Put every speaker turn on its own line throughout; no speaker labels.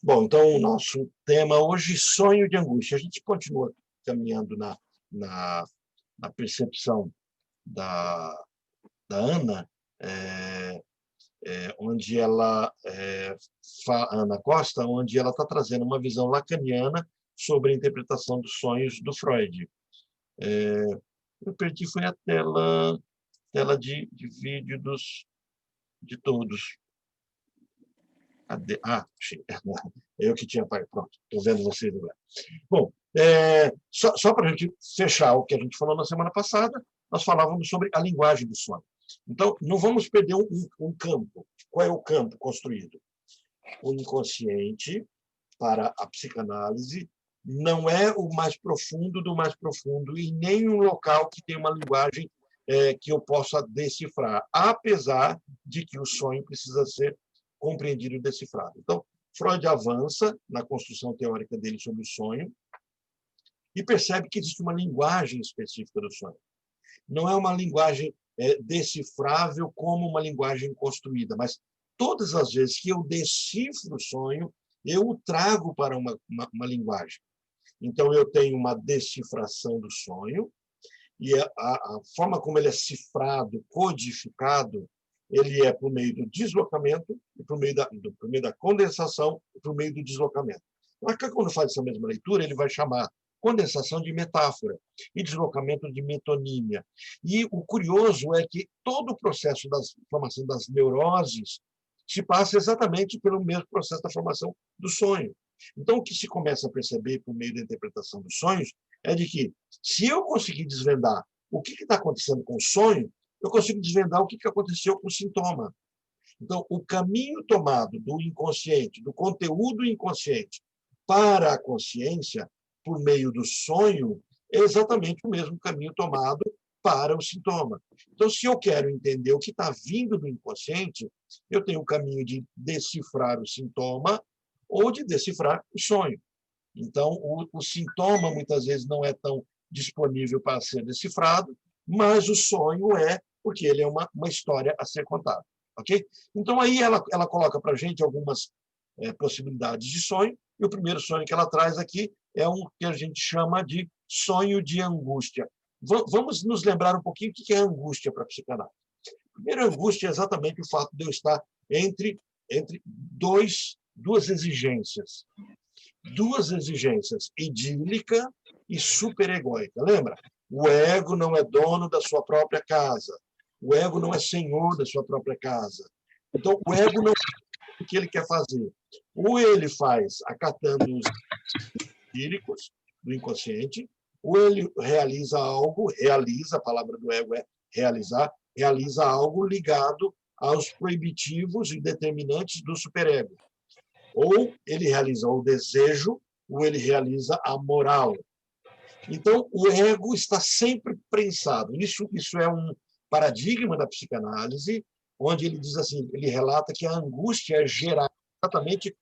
Bom, então o nosso tema hoje, sonho de angústia. A gente continua caminhando na, na percepção da, da Ana, é, onde ela, Ana Costa, onde ela está trazendo uma visão lacaniana sobre a interpretação dos sonhos do Freud. Eu perdi, foi a tela de vídeo de todos. Achei. Eu que tinha. Pronto, estou vendo vocês agora. Bom, só para a gente fechar o que a gente falou na semana passada, nós falávamos sobre a linguagem do sonho. Então, não vamos perder um campo. Qual é o campo construído? O inconsciente, para a psicanálise, não é o mais profundo do mais profundo e nem um local que tem uma linguagem que eu possa decifrar, apesar de que o sonho precisa ser compreendido e decifrado. Então, Freud avança na construção teórica dele sobre o sonho e percebe que existe uma linguagem específica do sonho. Não é uma linguagem decifrável como uma linguagem construída, mas todas as vezes que eu decifro o sonho, eu o trago para uma linguagem. Então, eu tenho uma decifração do sonho, e a forma como ele é cifrado, codificado, ele é por meio do deslocamento, por meio da condensação e por meio do deslocamento. Mas quando faz essa mesma leitura, ele vai chamar condensação de metáfora e deslocamento de metonímia. E o curioso é que todo o processo da formação das neuroses se passa exatamente pelo mesmo processo da formação do sonho. Então, o que se começa a perceber por meio da interpretação dos sonhos é de que, se eu conseguir desvendar o que está acontecendo com o sonho, eu consigo desvendar o que aconteceu com o sintoma. Então, o caminho tomado do inconsciente, do conteúdo inconsciente, para a consciência, por meio do sonho, é exatamente o mesmo caminho tomado para o sintoma. Então, se eu quero entender o que está vindo do inconsciente, eu tenho o caminho de decifrar o sintoma ou de decifrar o sonho. Então, o sintoma, muitas vezes, não é tão disponível para ser decifrado, mas o sonho é, porque ele é uma história a ser contada. Ok? Então, aí ela coloca para a gente algumas possibilidades de sonho, e o primeiro sonho que ela traz aqui é um que a gente chama de sonho de angústia. Vamos nos lembrar um pouquinho o que é angústia para a psicanálise. Primeiro, angústia é exatamente o fato de eu estar entre duas exigências. Duas exigências, idílica e superegóica. Lembra? O ego não é dono da sua própria casa. O ego não é senhor da sua própria casa. Então, o ego não é o que ele quer fazer. Ou ele faz acatando os idílicos do inconsciente, ou ele realiza algo, a palavra do ego é realizar, realiza algo ligado aos proibitivos e determinantes do superego. Ou ele realiza o desejo, ou ele realiza a moral. Então, o ego está sempre prensado. Isso é um paradigma da psicanálise, onde ele diz assim, ele relata que a angústia é gerada exatamente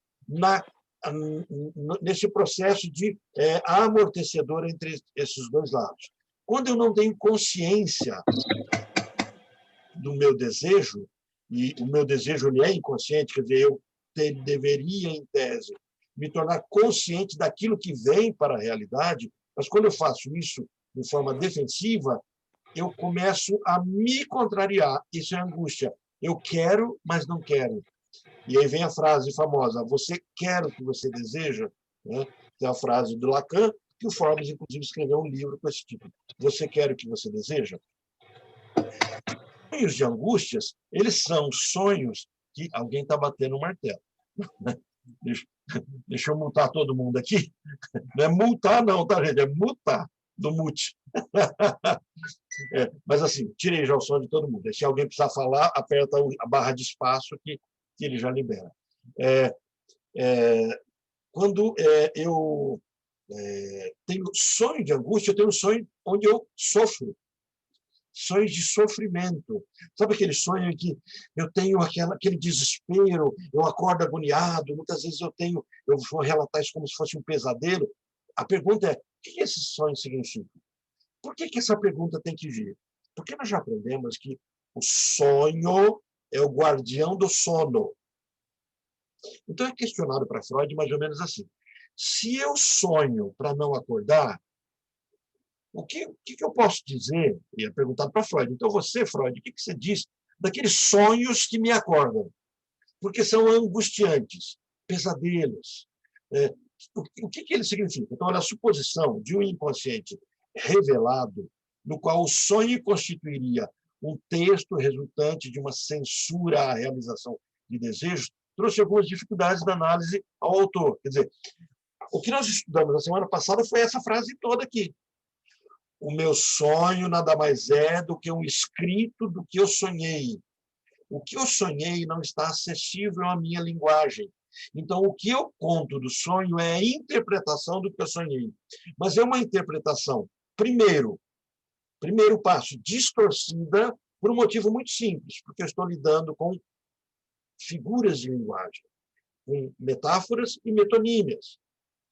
nesse processo de amortecedor entre esses dois lados. Quando eu não tenho consciência do meu desejo, e o meu desejo ele é inconsciente, quer dizer, eu deveria, em tese, me tornar consciente daquilo que vem para a realidade, mas quando eu faço isso de forma defensiva, eu começo a me contrariar. Isso é angústia. Eu quero, mas não quero. E aí vem a frase famosa, você quer o que você deseja? Né? É a frase do Lacan, que o Forbes, inclusive, escreveu um livro com esse título. Você quer o que você deseja? Sonhos de angústias, eles são sonhos que alguém está batendo um martelo. Deixa eu multar todo mundo aqui. Não é multar, não, tá, gente? É mutar, do mute. Mas, assim, tirei já o som de todo mundo. Se alguém precisar falar, aperta a barra de espaço que ele já libera. Quando eu tenho sonho de angústia, eu tenho um sonho onde eu sofro. Sonhos de sofrimento. Sabe aquele sonho em que eu tenho aquele desespero, eu acordo agoniado, muitas vezes eu vou relatar isso como se fosse um pesadelo. A pergunta é, o que esse sonho significa? Por que essa pergunta tem que vir? Porque nós já aprendemos que o sonho é o guardião do sono. Então, é questionado para Freud mais ou menos assim. Se eu sonho para não acordar, o que eu posso dizer? E é perguntado para Freud. Então, você, Freud, o que você diz daqueles sonhos que me acordam? Porque são angustiantes, pesadelos. O que ele significa? Então, olha, a suposição de um inconsciente revelado, no qual o sonho constituiria um texto resultante de uma censura à realização de desejos, trouxe algumas dificuldades da análise ao autor. Quer dizer, o que nós estudamos na semana passada foi essa frase toda aqui. O meu sonho nada mais é do que um escrito do que eu sonhei. O que eu sonhei não está acessível à minha linguagem. Então, o que eu conto do sonho é a interpretação do que eu sonhei. Mas é uma interpretação, primeiro passo, distorcida por um motivo muito simples, porque eu estou lidando com figuras de linguagem, com metáforas e metonímias.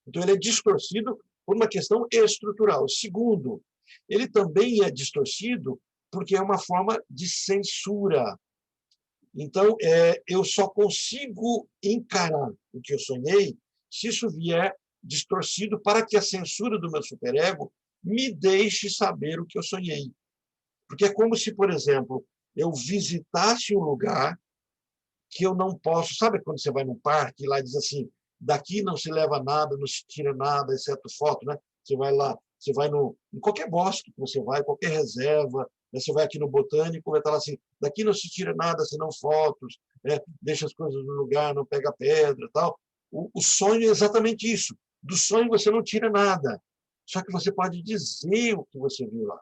Então, ele é distorcido por uma questão estrutural. Segundo, ele também é distorcido porque é uma forma de censura. Então, eu só consigo encarar o que eu sonhei se isso vier distorcido para que a censura do meu superego me deixe saber o que eu sonhei. Porque é como se, por exemplo, eu visitasse um lugar que eu não posso... Sabe quando você vai num parque e lá diz assim, daqui não se leva nada, não se tira nada, exceto foto, né? Você vai lá, você vai em qualquer bosque que você vai, qualquer reserva, né? Você vai aqui no Botânico, vai estar lá assim, daqui não se tira nada, senão fotos, né? Deixa as coisas no lugar, não pega pedra, tal. O sonho é exatamente isso. Do sonho você não tira nada, só que você pode dizer o que você viu lá.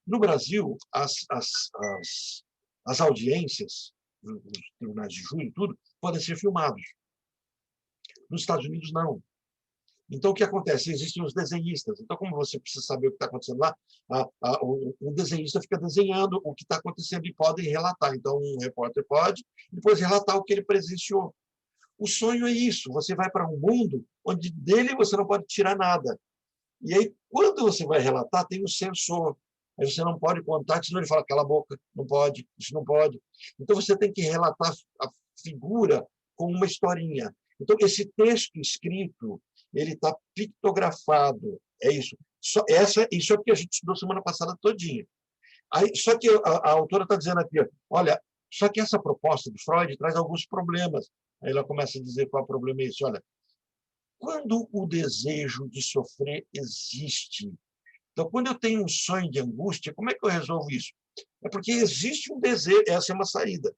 No Brasil, as audiências, os tribunais de júri, tudo, podem ser filmados. Nos Estados Unidos, não. Então, o que acontece? Existem os desenhistas. Então, como você precisa saber o que está acontecendo lá, o desenhista fica desenhando o que está acontecendo e pode relatar. Então, um repórter pode depois relatar o que ele presenciou. O sonho é isso. Você vai para um mundo onde dele você não pode tirar nada. E aí, quando você vai relatar, tem um censor. Aí você não pode contar, senão ele fala, cala a boca, não pode, isso não pode. Então, você tem que relatar a figura com uma historinha. Então, esse texto escrito, ele está pictografado. É isso. Isso é o que a gente estudou semana passada todinha. Aí, só que a autora está dizendo aqui, olha, só que essa proposta de Freud traz alguns problemas. Aí ela começa a dizer qual é o problema é esse. Olha, quando o desejo de sofrer existe, então, quando eu tenho um sonho de angústia, como é que eu resolvo isso? É porque existe um desejo, essa é uma saída.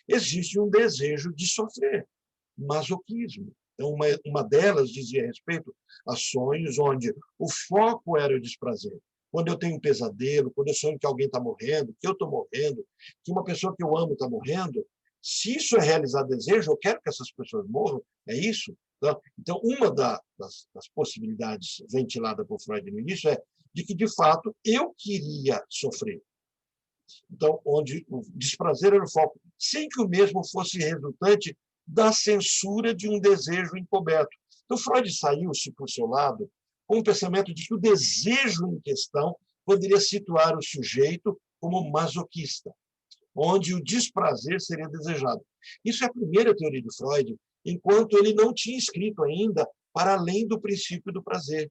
Existe um desejo de sofrer, masoquismo. Então, uma delas dizia respeito a sonhos onde o foco era o desprazer. Quando eu tenho um pesadelo, quando eu sonho que alguém está morrendo, que eu estou morrendo, que uma pessoa que eu amo está morrendo, se isso é realizar desejo, eu quero que essas pessoas morram, é isso? Então, uma das possibilidades ventilada por Freud no início é de que, de fato, eu queria sofrer. Então, onde o desprazer era o foco, sem que o mesmo fosse resultante da censura de um desejo encoberto. Então, Freud saiu-se por seu lado com o pensamento de que o desejo em questão poderia situar o sujeito como masoquista, onde o desprazer seria desejado. Isso é a primeira teoria de Freud, enquanto ele não tinha escrito ainda para além do princípio do prazer.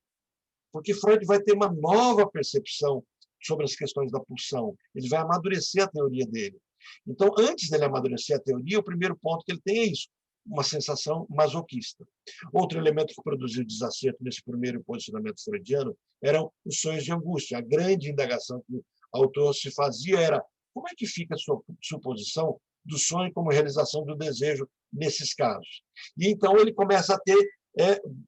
Porque Freud vai ter uma nova percepção sobre as questões da pulsão. Ele vai amadurecer a teoria dele. Então, antes dele amadurecer a teoria, o primeiro ponto que ele tem é isso, uma sensação masoquista. Outro elemento que produziu desacerto nesse primeiro posicionamento freudiano eram os sonhos de angústia. A grande indagação que o autor se fazia era como é que fica a sua suposição do sonho como realização do desejo nesses casos. E então ele começa a ter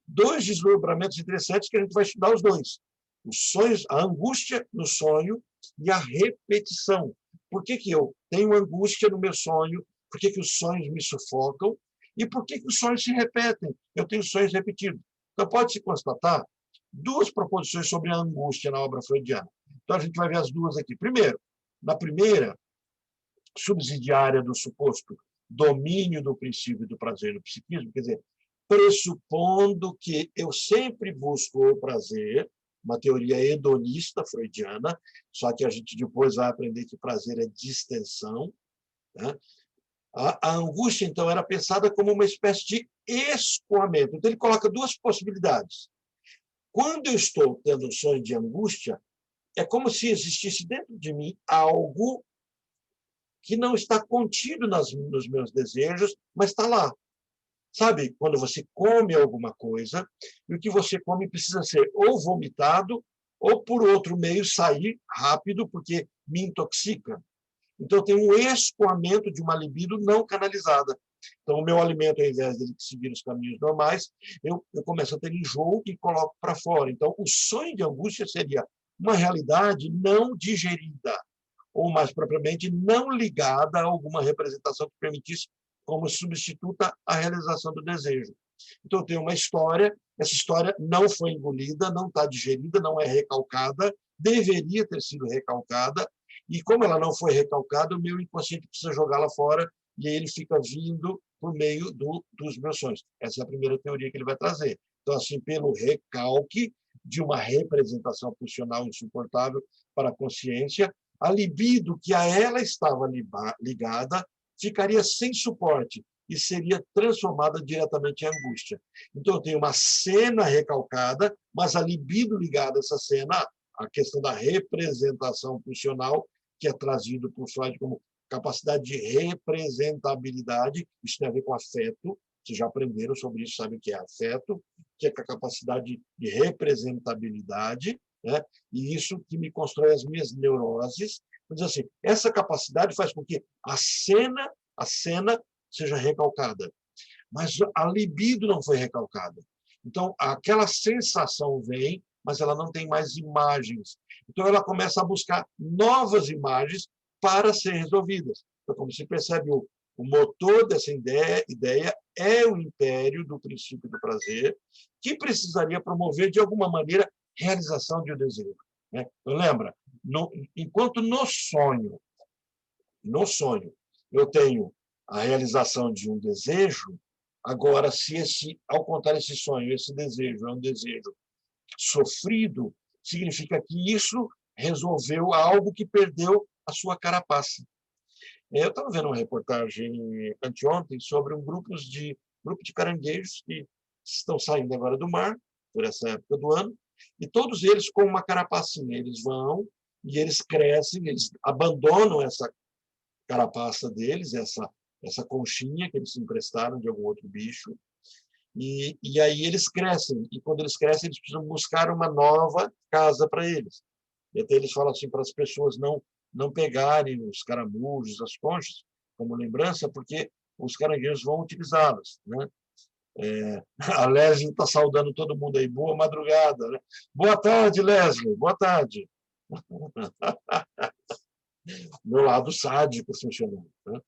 dois desdobramentos interessantes que a gente vai estudar os dois. Os sonhos, a angústia no sonho e a repetição. Por que eu tenho angústia no meu sonho? Por que os sonhos me sufocam? E por que os sonhos se repetem? Eu tenho sonhos repetidos. Então, pode-se constatar duas proposições sobre a angústia na obra freudiana. Então, a gente vai ver as duas aqui. Primeiro, na primeira, subsidiária do suposto domínio do princípio do prazer no psiquismo, quer dizer, pressupondo que eu sempre busco o prazer, uma teoria hedonista freudiana, só que a gente depois vai aprender que prazer é distensão, né? A angústia, então, era pensada como uma espécie de escoamento. Então, ele coloca duas possibilidades. Quando eu estou tendo um sonho de angústia, é como se existisse dentro de mim algo que não está contido nos meus desejos, mas está lá. Sabe, quando você come alguma coisa, e o que você come precisa ser ou vomitado, ou por outro meio sair rápido, porque me intoxica. Então, tem um escoamento de uma libido não canalizada. Então, o meu alimento, ao invés de seguir os caminhos normais, eu começo a ter enjoo e coloco para fora. Então, o sonho de angústia seria uma realidade não digerida, ou, mais propriamente, não ligada a alguma representação que permitisse como substituta a realização do desejo. Então, eu tenho uma história, essa história não foi engolida, não está digerida, não é recalcada, deveria ter sido recalcada, e como ela não foi recalcada, o meu inconsciente precisa jogá-la fora, e aí ele fica vindo por meio dos meus sonhos. Essa é a primeira teoria que ele vai trazer. Então, assim, pelo recalque de uma representação pulsional insuportável para a consciência, a libido que a ela estava ligada ficaria sem suporte e seria transformada diretamente em angústia. Então, eu tenho uma cena recalcada, mas a libido ligada a essa cena, a questão da representação pulsional, que é trazido por Freud como capacidade de representabilidade, isso tem a ver com afeto, vocês já aprenderam sobre isso, sabem o que é afeto, que é a capacidade de representabilidade, né? E isso que me constrói as minhas neuroses. Mas, assim, essa capacidade faz com que a cena seja recalcada, mas a libido não foi recalcada. Então, aquela sensação vem, mas ela não tem mais imagens. Então, ela começa a buscar novas imagens para serem resolvidas. Então, como se percebe, o motor dessa ideia é o império do princípio do prazer, que precisaria promover, de alguma maneira, realização de um desejo. Né? Lembra, enquanto no sonho, eu tenho a realização de um desejo, agora, se ao contar esse sonho, esse desejo é um desejo sofrido, significa que isso resolveu algo que perdeu a sua carapaça. Eu estava vendo uma reportagem anteontem sobre grupo de caranguejos que estão saindo agora do mar, por essa época do ano, e todos eles com uma carapacinha. Eles vão e eles crescem, eles abandonam essa carapaça deles, essa conchinha que eles se emprestaram de algum outro bicho, e aí eles crescem, e quando eles crescem, eles precisam buscar uma nova casa para eles. E até eles falam assim para as pessoas não pegarem os caramujos, as conchas, como lembrança, porque os caranguejos vão utilizá-las. Né? A Leslie está saudando todo mundo aí. Boa madrugada. Né? Boa tarde, Leslie. Boa tarde. Meu lado sádico funcionando. Né?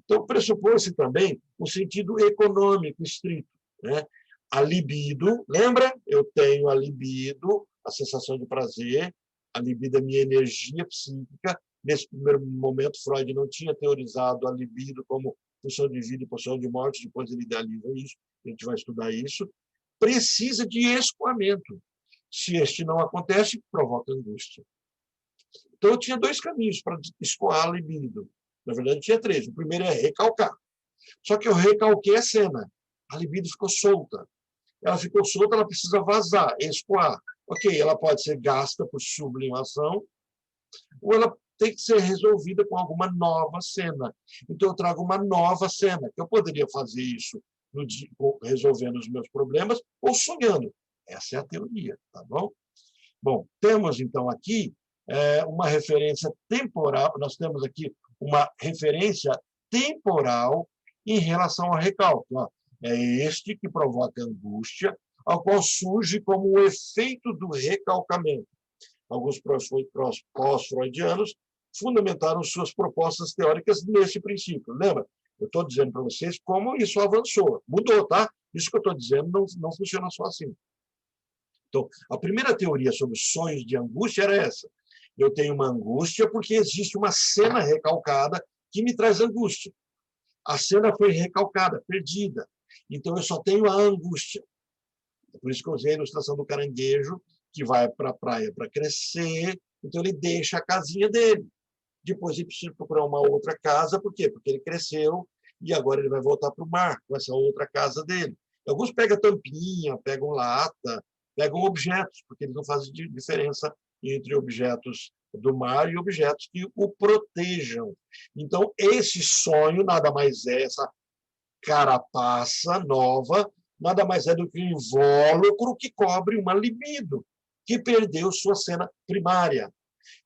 Então, pressupõe-se também um sentido econômico estrito. Né? A libido, lembra? Eu tenho a libido, a sensação de prazer, a libido é minha energia psíquica. Nesse primeiro momento, Freud não tinha teorizado a libido como função de vida e função de morte, depois ele idealiza isso, a gente vai estudar isso. Precisa de escoamento. Se este não acontece, provoca angústia. Então, eu tinha dois caminhos para escoar a libido. Na verdade, tinha três. O primeiro é recalcar. Só que eu recalquei a cena. A libido ficou solta. Ela ficou solta, ela precisa vazar, escoar. Ok, ela pode ser gasta por sublimação, ou ela tem que ser resolvida com alguma nova cena. Então, eu trago uma nova cena, que eu poderia fazer isso resolvendo os meus problemas ou sonhando. Essa é a teoria, tá bom? Bom, temos, então, aqui uma referência temporal, nós temos aqui uma referência temporal em relação ao recalque. Ó. É este que provoca angústia, ao qual surge como o efeito do recalcamento. Alguns pós-freudianos fundamentaram suas propostas teóricas nesse princípio. Lembra? Eu estou dizendo para vocês como isso avançou. Mudou, tá? Isso que eu estou dizendo não funciona só assim. Então, a primeira teoria sobre sonhos de angústia era essa. Eu tenho uma angústia porque existe uma cena recalcada que me traz angústia. A cena foi recalcada, perdida. Então, eu só tenho a angústia. É por isso que eu usei a ilustração do caranguejo, que vai para a praia para crescer, então ele deixa a casinha dele. Depois ele precisa procurar uma outra casa, por quê? Porque ele cresceu e agora ele vai voltar para o mar, com essa outra casa dele. Alguns pegam tampinha, pegam lata, pegam objetos, porque eles não fazem diferença entre objetos do mar e objetos que o protejam. Então, esse sonho nada mais é, essa carapaça nova, nada mais é do que um invólucro que cobre uma libido, que perdeu sua cena primária.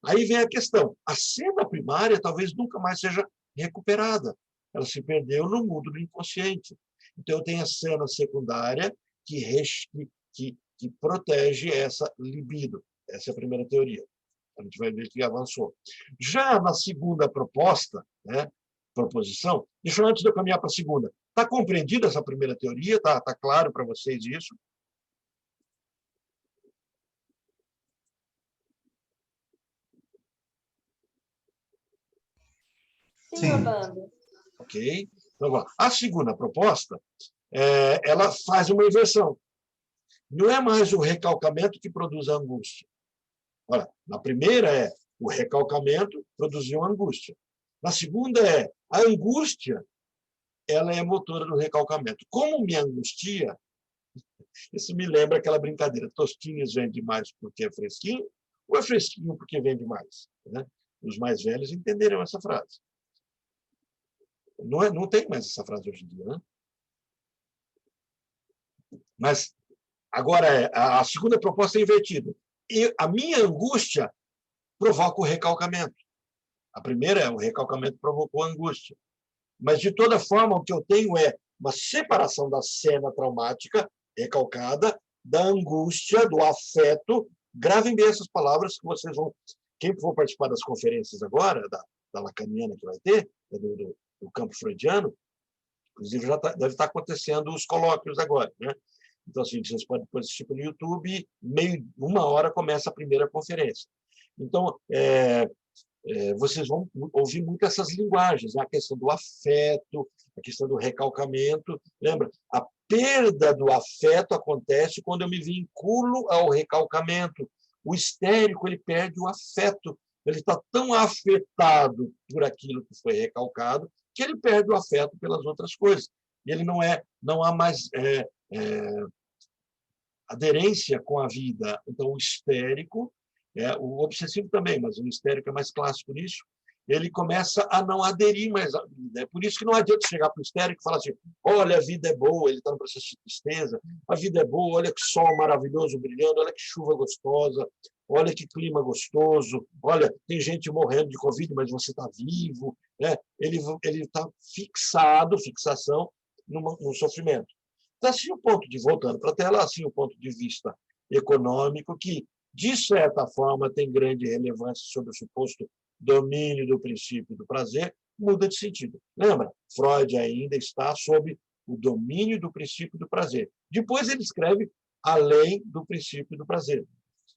Aí vem a questão, a cena primária talvez nunca mais seja recuperada, ela se perdeu no mundo do inconsciente. Então, eu tenho a cena secundária que protege essa libido. Essa é a primeira teoria. A gente vai ver que avançou. Já na segunda proposta, né, proposição, deixa eu, antes de eu caminhar para a segunda, está compreendida essa primeira teoria? Está claro para vocês isso?
Sim, Orlando.
Ok. Então, a segunda proposta, ela faz uma inversão. Não é mais o recalcamento que produz a angústia. Olha, na primeira o recalcamento produziu angústia. Na segunda a angústia, ela é motora do recalcamento. Como me angustia, isso me lembra aquela brincadeira, tostinhas vende mais porque é fresquinho, ou é fresquinho porque vende mais? Né? Os mais velhos entenderam essa frase. Não tem mais essa frase hoje em dia, né? Mas agora a segunda proposta é invertida. E a minha angústia provoca o recalcamento. A primeira o recalcamento provocou a angústia. Mas, de toda forma, o que eu tenho é uma separação da cena traumática, recalcada, da angústia, do afeto. Gravem bem essas palavras que vocês vão... Quem for participar das conferências agora, da lacaniana que vai ter, do campo freudiano, inclusive já deve estar acontecendo os colóquios agora, né? Então, assim, vocês podem depois assistir pelo YouTube, uma hora começa a primeira conferência. Então, vocês vão ouvir muito essas linguagens, né? A questão do afeto, a questão do recalcamento. Lembra? A perda do afeto acontece quando eu me vinculo ao recalcamento. O histérico, ele perde o afeto. Ele está tão afetado por aquilo que foi recalcado que ele perde o afeto pelas outras coisas. E ele não há mais aderência com a vida. Então, o histérico, o obsessivo também, mas o histérico é mais clássico nisso, ele começa a não aderir mais à vida. É por isso que não adianta chegar para o histérico e falar assim, olha, a vida é boa, ele está no processo de tristeza, a vida é boa, olha que sol maravilhoso brilhando, olha que chuva gostosa, olha que clima gostoso, olha, tem gente morrendo de Covid, mas você está vivo. Né? Ele está fixação no sofrimento. Então, assim, voltando para a tela, assim, o ponto de vista econômico, que, de certa forma, tem grande relevância sobre o suposto domínio do princípio do prazer, muda de sentido. Lembra? Freud ainda está sob o domínio do princípio do prazer. Depois ele escreve além do princípio do prazer.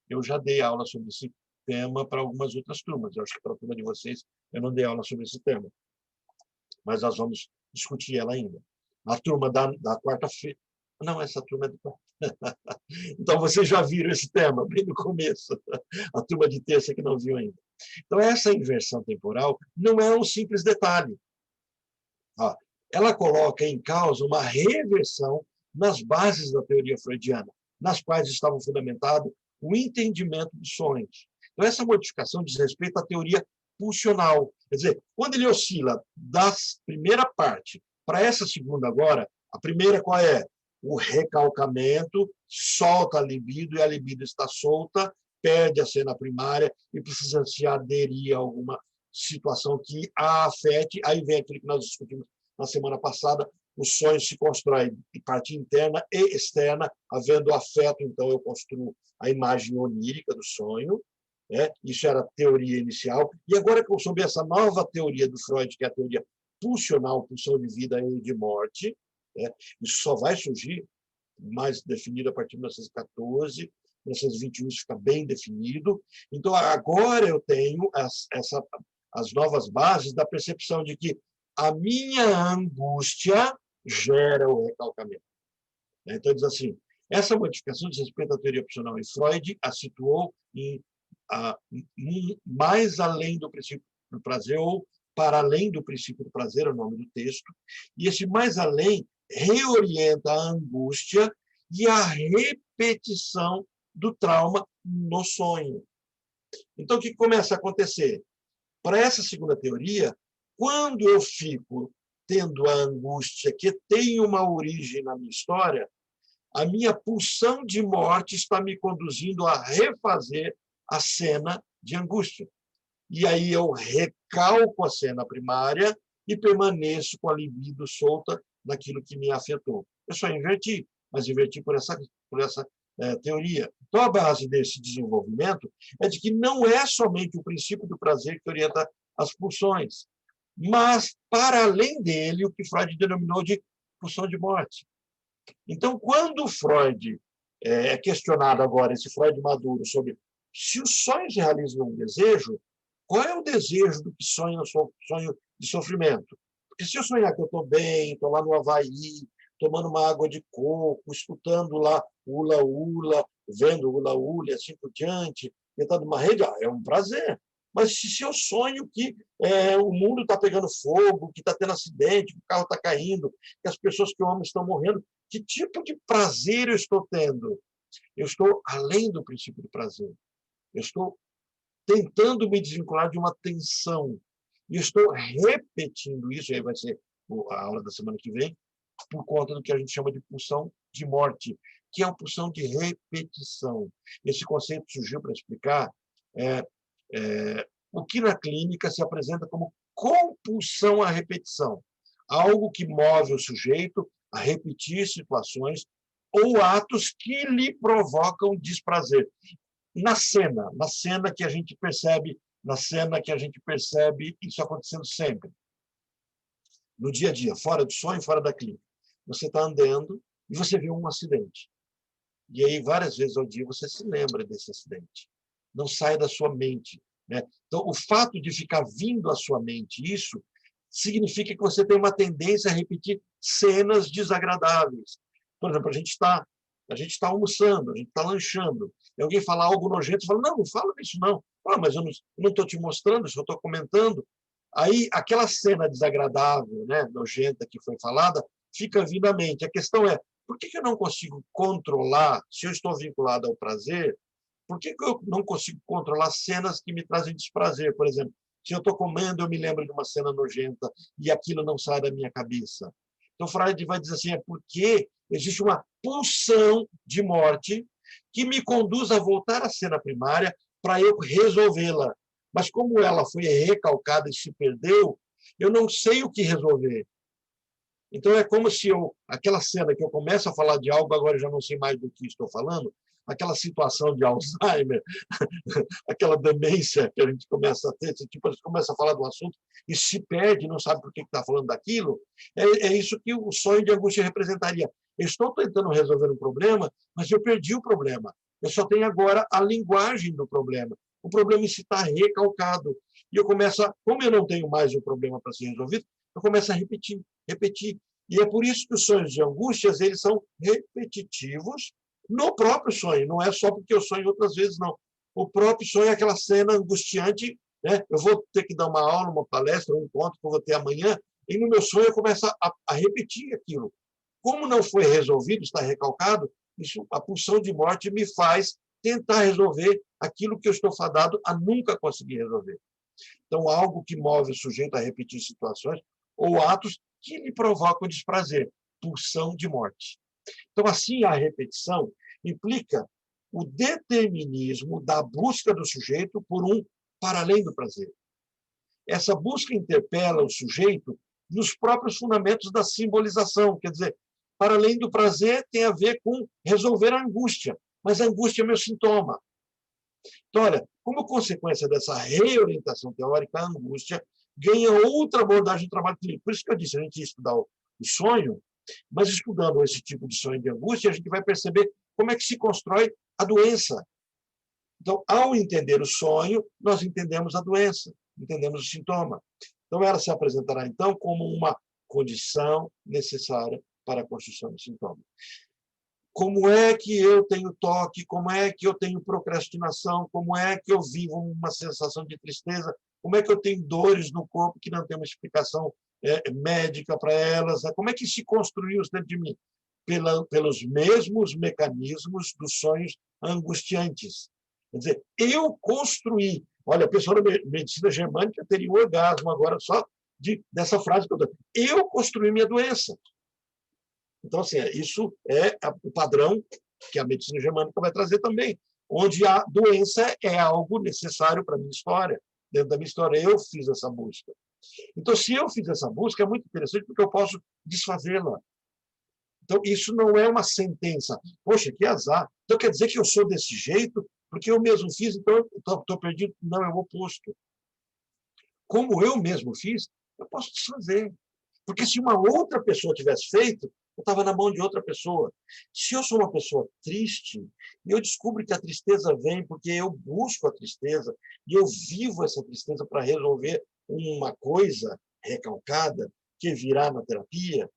Eu já dei aula sobre esse tema para algumas outras turmas. Eu acho que para a turma de vocês eu não dei aula sobre esse tema. Mas nós vamos discutir ela ainda. A turma da quarta-feira. Não, essa turma é do... Então, vocês já viram esse tema bem no começo. A turma de terça que não viu ainda. Então, essa inversão temporal não é um simples detalhe. Ela coloca em causa uma reversão nas bases da teoria freudiana, nas quais estavam fundamentado o entendimento dos sonhos. Então, essa modificação diz respeito à teoria pulsional. Quer dizer, quando ele oscila da primeira parte para essa segunda agora, a primeira qual é? O recalcamento, solta a libido, e a libido está solta, perde a cena primária e precisa se aderir a alguma situação que a afete. Aí vem aquilo que nós discutimos na semana passada, o sonho se constrói de parte interna e externa, havendo afeto, então eu construo a imagem onírica do sonho, né? Isso era a teoria inicial, e agora que eu soube essa nova teoria do Freud, que é a teoria pulsional, pulsão de vida e de morte, né? Isso só vai surgir mais definido a partir de 1914, 1921 isso fica bem definido. Então, agora eu tenho as novas bases da percepção de que a minha angústia gera o recalcamento. Então, diz assim, essa modificação diz respeito à teoria opcional e Freud a situou mais além do princípio do prazer ou para além do princípio do prazer, é o nome do texto, e esse mais além reorienta a angústia e a repetição do trauma no sonho. Então, o que começa a acontecer? Para essa segunda teoria, quando eu fico tendo a angústia que tem uma origem na minha história, a minha pulsão de morte está me conduzindo a refazer a cena de angústia. E aí eu recalco a cena primária e permaneço com a libido solta naquilo que me afetou. Eu só inverti, mas inverti por essa teoria. Então, a base desse desenvolvimento é de que não é somente o princípio do prazer que orienta as pulsões, mas, para além dele, o que Freud denominou de pulsão de morte. Então, quando Freud é questionado agora, esse Freud maduro, sobre se os sonhos realizam um desejo, qual é o desejo do que sonha, sonho de sofrimento? Porque se eu sonhar que eu estou bem, estou lá no Havaí, tomando uma água de coco, escutando lá ula-ula, vendo ula-ula e assim por diante, tentando uma rede, é um prazer. Mas se eu sonho que o mundo está pegando fogo, que está tendo acidente, que o carro está caindo, que as pessoas que eu amo estão morrendo, que tipo de prazer eu estou tendo? Eu estou além do princípio do prazer. Eu estou tentando me desvincular de uma tensão. E eu estou repetindo isso, aí vai ser a aula da semana que vem, por conta do que a gente chama de pulsão de morte, que é uma pulsão de repetição. Esse conceito surgiu para explicar o que na clínica se apresenta como compulsão à repetição, algo que move o sujeito a repetir situações ou atos que lhe provocam desprazer. Na cena que a gente percebe, isso acontecendo sempre. No dia a dia, fora do sonho, fora da clínica. Você está andando e você vê um acidente. E aí, várias vezes ao dia, você se lembra desse acidente. Não sai da sua mente, né? Então, o fato de ficar vindo à sua mente isso significa que você tem uma tendência a repetir cenas desagradáveis. Por exemplo, a gente está almoçando, a gente está lanchando, e alguém fala algo nojento, fala, não fala disso não. Mas eu não estou te mostrando, só estou comentando. Aí, aquela cena desagradável, né, nojenta que foi falada, fica vindo à mente. A questão é, por que eu não consigo controlar, se eu estou vinculado ao prazer, por que eu não consigo controlar cenas que me trazem desprazer? Por exemplo, se eu estou comendo, eu me lembro de uma cena nojenta e aquilo não sai da minha cabeça. Então, Freud vai dizer assim, é porque existe uma pulsão de morte que me conduz a voltar à cena primária para eu resolvê-la. Mas como ela foi recalcada e se perdeu, eu não sei o que resolver. Então, é como se aquela cena que eu começo a falar de algo, agora eu já não sei mais do que estou falando, aquela situação de Alzheimer, aquela demência que a gente começa a ter, tipo, a gente começa a falar do assunto e se perde, não sabe por que está falando daquilo, é isso que o sonho de angústia representaria. Eu estou tentando resolver um problema, mas eu perdi o problema. Eu só tenho agora a linguagem do problema. O problema em si está recalcado. E eu começo como eu não tenho mais o problema para ser resolvido, eu começo a repetir. E é por isso que os sonhos de angústias eles são repetitivos no próprio sonho, não é só porque eu sonho outras vezes, não. O próprio sonho é aquela cena angustiante, né? Eu vou ter que dar uma aula, uma palestra, um encontro que eu vou ter amanhã, e no meu sonho eu começo a repetir aquilo. Como não foi resolvido, está recalcado, isso, a pulsão de morte me faz tentar resolver aquilo que eu estou fadado a nunca conseguir resolver. Então, algo que move o sujeito a repetir situações ou atos que lhe provocam desprazer, pulsão de morte. Então, assim, a repetição implica o determinismo da busca do sujeito por um para além do prazer. Essa busca interpela o sujeito nos próprios fundamentos da simbolização, quer dizer, para além do prazer tem a ver com resolver a angústia, mas a angústia é meu sintoma. Então, olha, como consequência dessa reorientação teórica, a angústia ganha outra abordagem do trabalho clínico. Por isso que eu disse, a gente ia estudar o sonho, mas estudando esse tipo de sonho de angústia, a gente vai perceber como é que se constrói a doença. Então, ao entender o sonho, nós entendemos a doença, entendemos o sintoma. Então, ela se apresentará, então, como uma condição necessária para a construção do sintoma. Como é que eu tenho toque? Como é que eu tenho procrastinação? Como é que eu vivo uma sensação de tristeza? como é que eu tenho dores no corpo que não tem uma explicação médica para elas, né? Como é que se construiu isso dentro de mim? Pelos mesmos mecanismos dos sonhos angustiantes. Quer dizer, eu construí. Olha, a pessoa da medicina germânica teria um orgasmo agora só dessa frase que eu dou. Eu construí minha doença. Então, assim, isso é o padrão que a medicina germânica vai trazer também, onde a doença é algo necessário para a minha história. Dentro da minha história, eu fiz essa busca. Então, se eu fiz essa busca, é muito interessante, porque eu posso desfazê-la. Então, isso não é uma sentença. Poxa, que azar. Então, quer dizer que eu sou desse jeito, porque eu mesmo fiz, então estou perdido? Não, é o oposto. Como eu mesmo fiz, eu posso desfazer. Porque se uma outra pessoa tivesse feito, eu estava na mão de outra pessoa. Se eu sou uma pessoa triste, e eu descubro que a tristeza vem porque eu busco a tristeza, e eu vivo essa tristeza para resolver uma coisa recalcada que virá na terapia,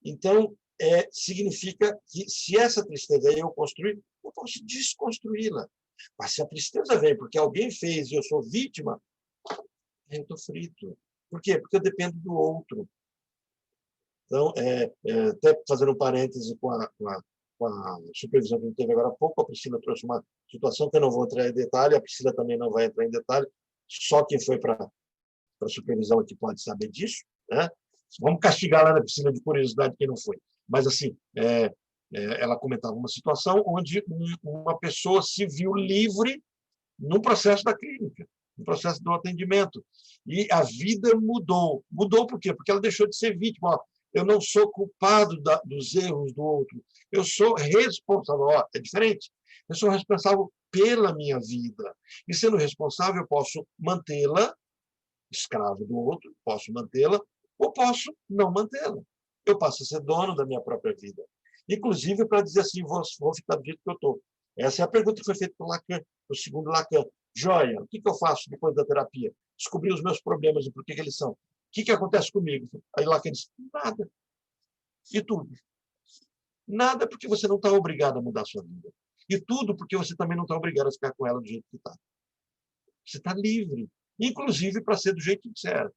então, significa que, se essa tristeza eu construir, eu posso desconstruí-la. Mas se a tristeza vem porque alguém fez e eu sou vítima, eu estou frito. Por quê? Porque eu dependo do outro. Então, até fazendo um parêntese com a supervisão que a gente teve agora há pouco, a Priscila trouxe uma situação que eu não vou entrar em detalhe, a Priscila também não vai entrar em detalhe, só quem foi para a supervisão aqui pode saber disso, né? Vamos castigar lá na piscina de curiosidade quem não foi. Mas, assim, ela comentava uma situação onde uma pessoa se viu livre no processo da clínica, no processo do atendimento. E a vida mudou. Mudou por quê? Porque ela deixou de ser vítima. Ó, eu não sou culpado dos erros do outro. Eu sou responsável. Ó, é diferente. Eu sou responsável pela minha vida. E, sendo responsável, eu posso mantê-la escravo do outro, posso mantê-la, ou posso não mantê-la. Eu passo a ser dono da minha própria vida. Inclusive, para dizer assim, vou ficar do jeito que eu estou. Essa é a pergunta que foi feita por Lacan, o segundo Lacan. Joia, o que eu faço depois da terapia? Descobrir os meus problemas e por que eles são. O que acontece comigo? Aí Lacan disse, nada. E tudo? Nada, porque você não está obrigado a mudar a sua vida. E tudo porque você também não está obrigado a ficar com ela do jeito que está. Você está livre, inclusive para ser do jeito que você era.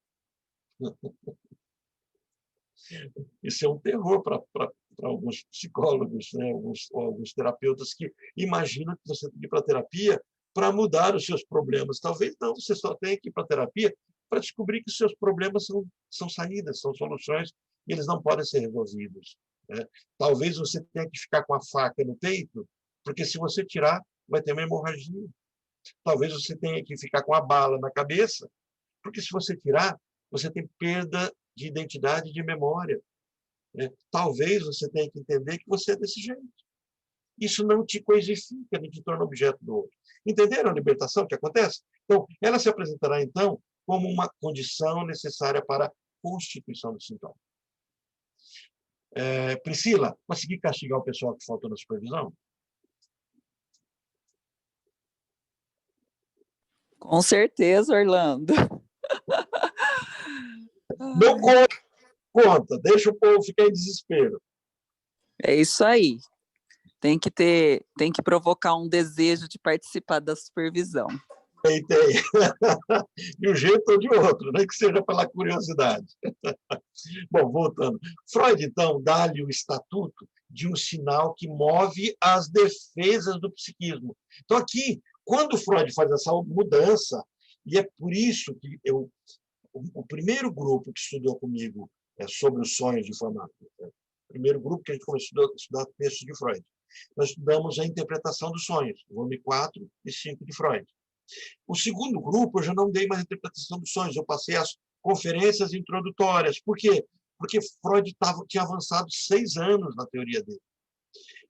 Isso é um terror para alguns psicólogos, né? alguns terapeutas que imaginam que você tem que ir para a terapia para mudar os seus problemas. Talvez não, você só tem que ir para a terapia para descobrir que os seus problemas são saídas, são soluções, e eles não podem ser resolvidos, né? Talvez você tenha que ficar com a faca no peito, porque se você tirar, vai ter uma hemorragia. Talvez você tenha que ficar com a bala na cabeça, porque se você tirar, você tem perda de identidade e de memória, né? Talvez você tenha que entender que você é desse jeito. Isso não te coisifica, nem te torna objeto do outro. Entenderam a libertação que acontece? Então, ela se apresentará, então, como uma condição necessária para a constituição do sintoma. Priscila, consegui castigar o pessoal que faltou na supervisão?
Com certeza, Orlando.
Não conta, deixa o povo ficar em desespero.
É isso aí. Tem que provocar um desejo de participar da supervisão.
Tem. De um jeito ou de outro, nem que seja pela curiosidade. Bom, voltando. Freud, então, dá-lhe o estatuto de um sinal que move as defesas do psiquismo. Então, aqui, quando Freud faz essa mudança, e é por isso que o primeiro grupo que estudou comigo sobre os sonhos de forma... O primeiro grupo que a gente começou a estudar textos de Freud. Nós estudamos a interpretação dos sonhos, volume 4 e 5 de Freud. O segundo grupo, eu já não dei mais interpretação dos sonhos, eu passei as conferências introdutórias. Por quê? Porque Freud tinha avançado 6 anos na teoria dele.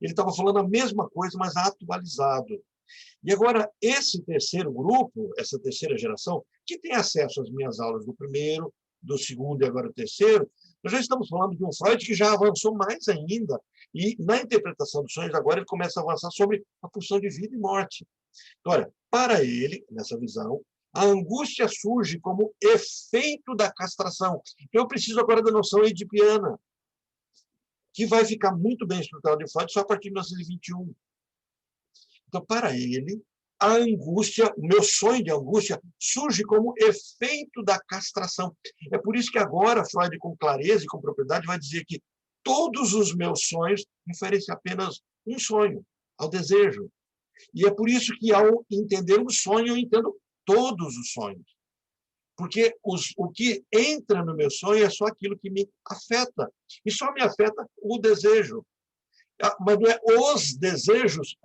Ele estava falando a mesma coisa, mas atualizado. E agora, esse terceiro grupo, essa terceira geração, que tem acesso às minhas aulas do primeiro, do segundo e agora do terceiro, nós já estamos falando de um Freud que já avançou mais ainda. E na interpretação dos sonhos, agora ele começa a avançar sobre a função de vida e morte. Olha, para ele, nessa visão, a angústia surge como efeito da castração. Eu preciso agora da noção edipiana, que vai ficar muito bem estruturada em Freud só a partir de 1921. Então, para ele, a angústia, o meu sonho de angústia, surge como efeito da castração. É por isso que agora Freud, com clareza e com propriedade, vai dizer que todos os meus sonhos referem-se a apenas um sonho, ao desejo. E é por isso que, ao entender um sonho, eu entendo todos os sonhos. Porque o que entra no meu sonho é só aquilo que me afeta. E só me afeta o desejo. Mas não é os desejos.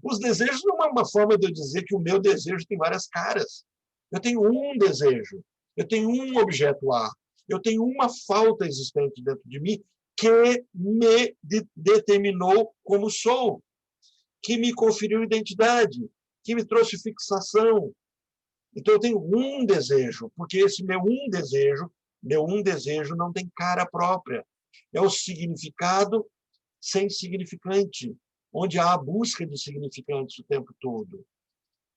Os desejos não é uma forma de eu dizer que o meu desejo tem várias caras. Eu tenho um desejo, eu tenho um objeto A, eu tenho uma falta existente dentro de mim que me determinou como sou, que me conferiu identidade, que me trouxe fixação. Então, eu tenho um desejo, porque esse meu um desejo não tem cara própria. É o significado sem significante, onde há a busca de significantes o tempo todo.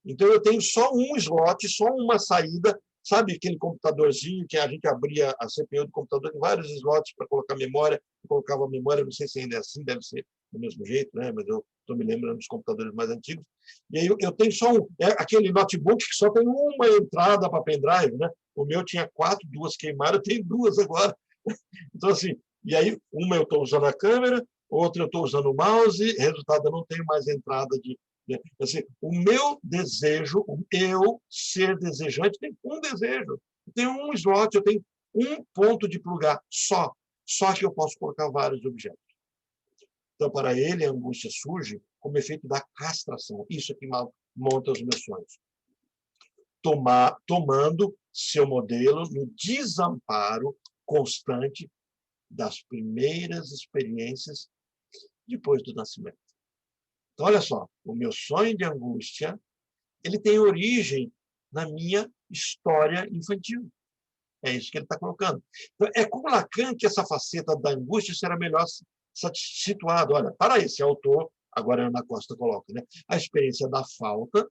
Então, eu tenho só um slot, só uma saída, sabe aquele computadorzinho que a gente abria a CPU do computador, tem vários slots para colocar memória, eu colocava memória, não sei se ainda é assim, deve ser do mesmo jeito, né? Mas eu estou me lembrando dos computadores mais antigos. E aí eu tenho só aquele notebook que só tem uma entrada para pendrive, né? O meu tinha 4, 2 queimaram, eu tenho 2 agora. Então, assim, e aí uma eu estou usando a câmera, outra eu estou usando o mouse, resultado, eu não tenho mais entrada de... Assim, o meu desejo, eu ser desejante, tem um desejo, eu tenho um slot, eu tenho um ponto de plugar só que eu posso colocar vários objetos. Então, para ele, a angústia surge como efeito da castração. Isso é que monta os meus sonhos. Tomando seu modelo no desamparo constante das primeiras experiências depois do nascimento. Então, olha só, o meu sonho de angústia, ele tem origem na minha história infantil. É isso que ele está colocando. Então, é com Lacan que essa faceta da angústia será melhor situada. Olha, para esse autor, agora Ana Costa coloca, né, a experiência da falta,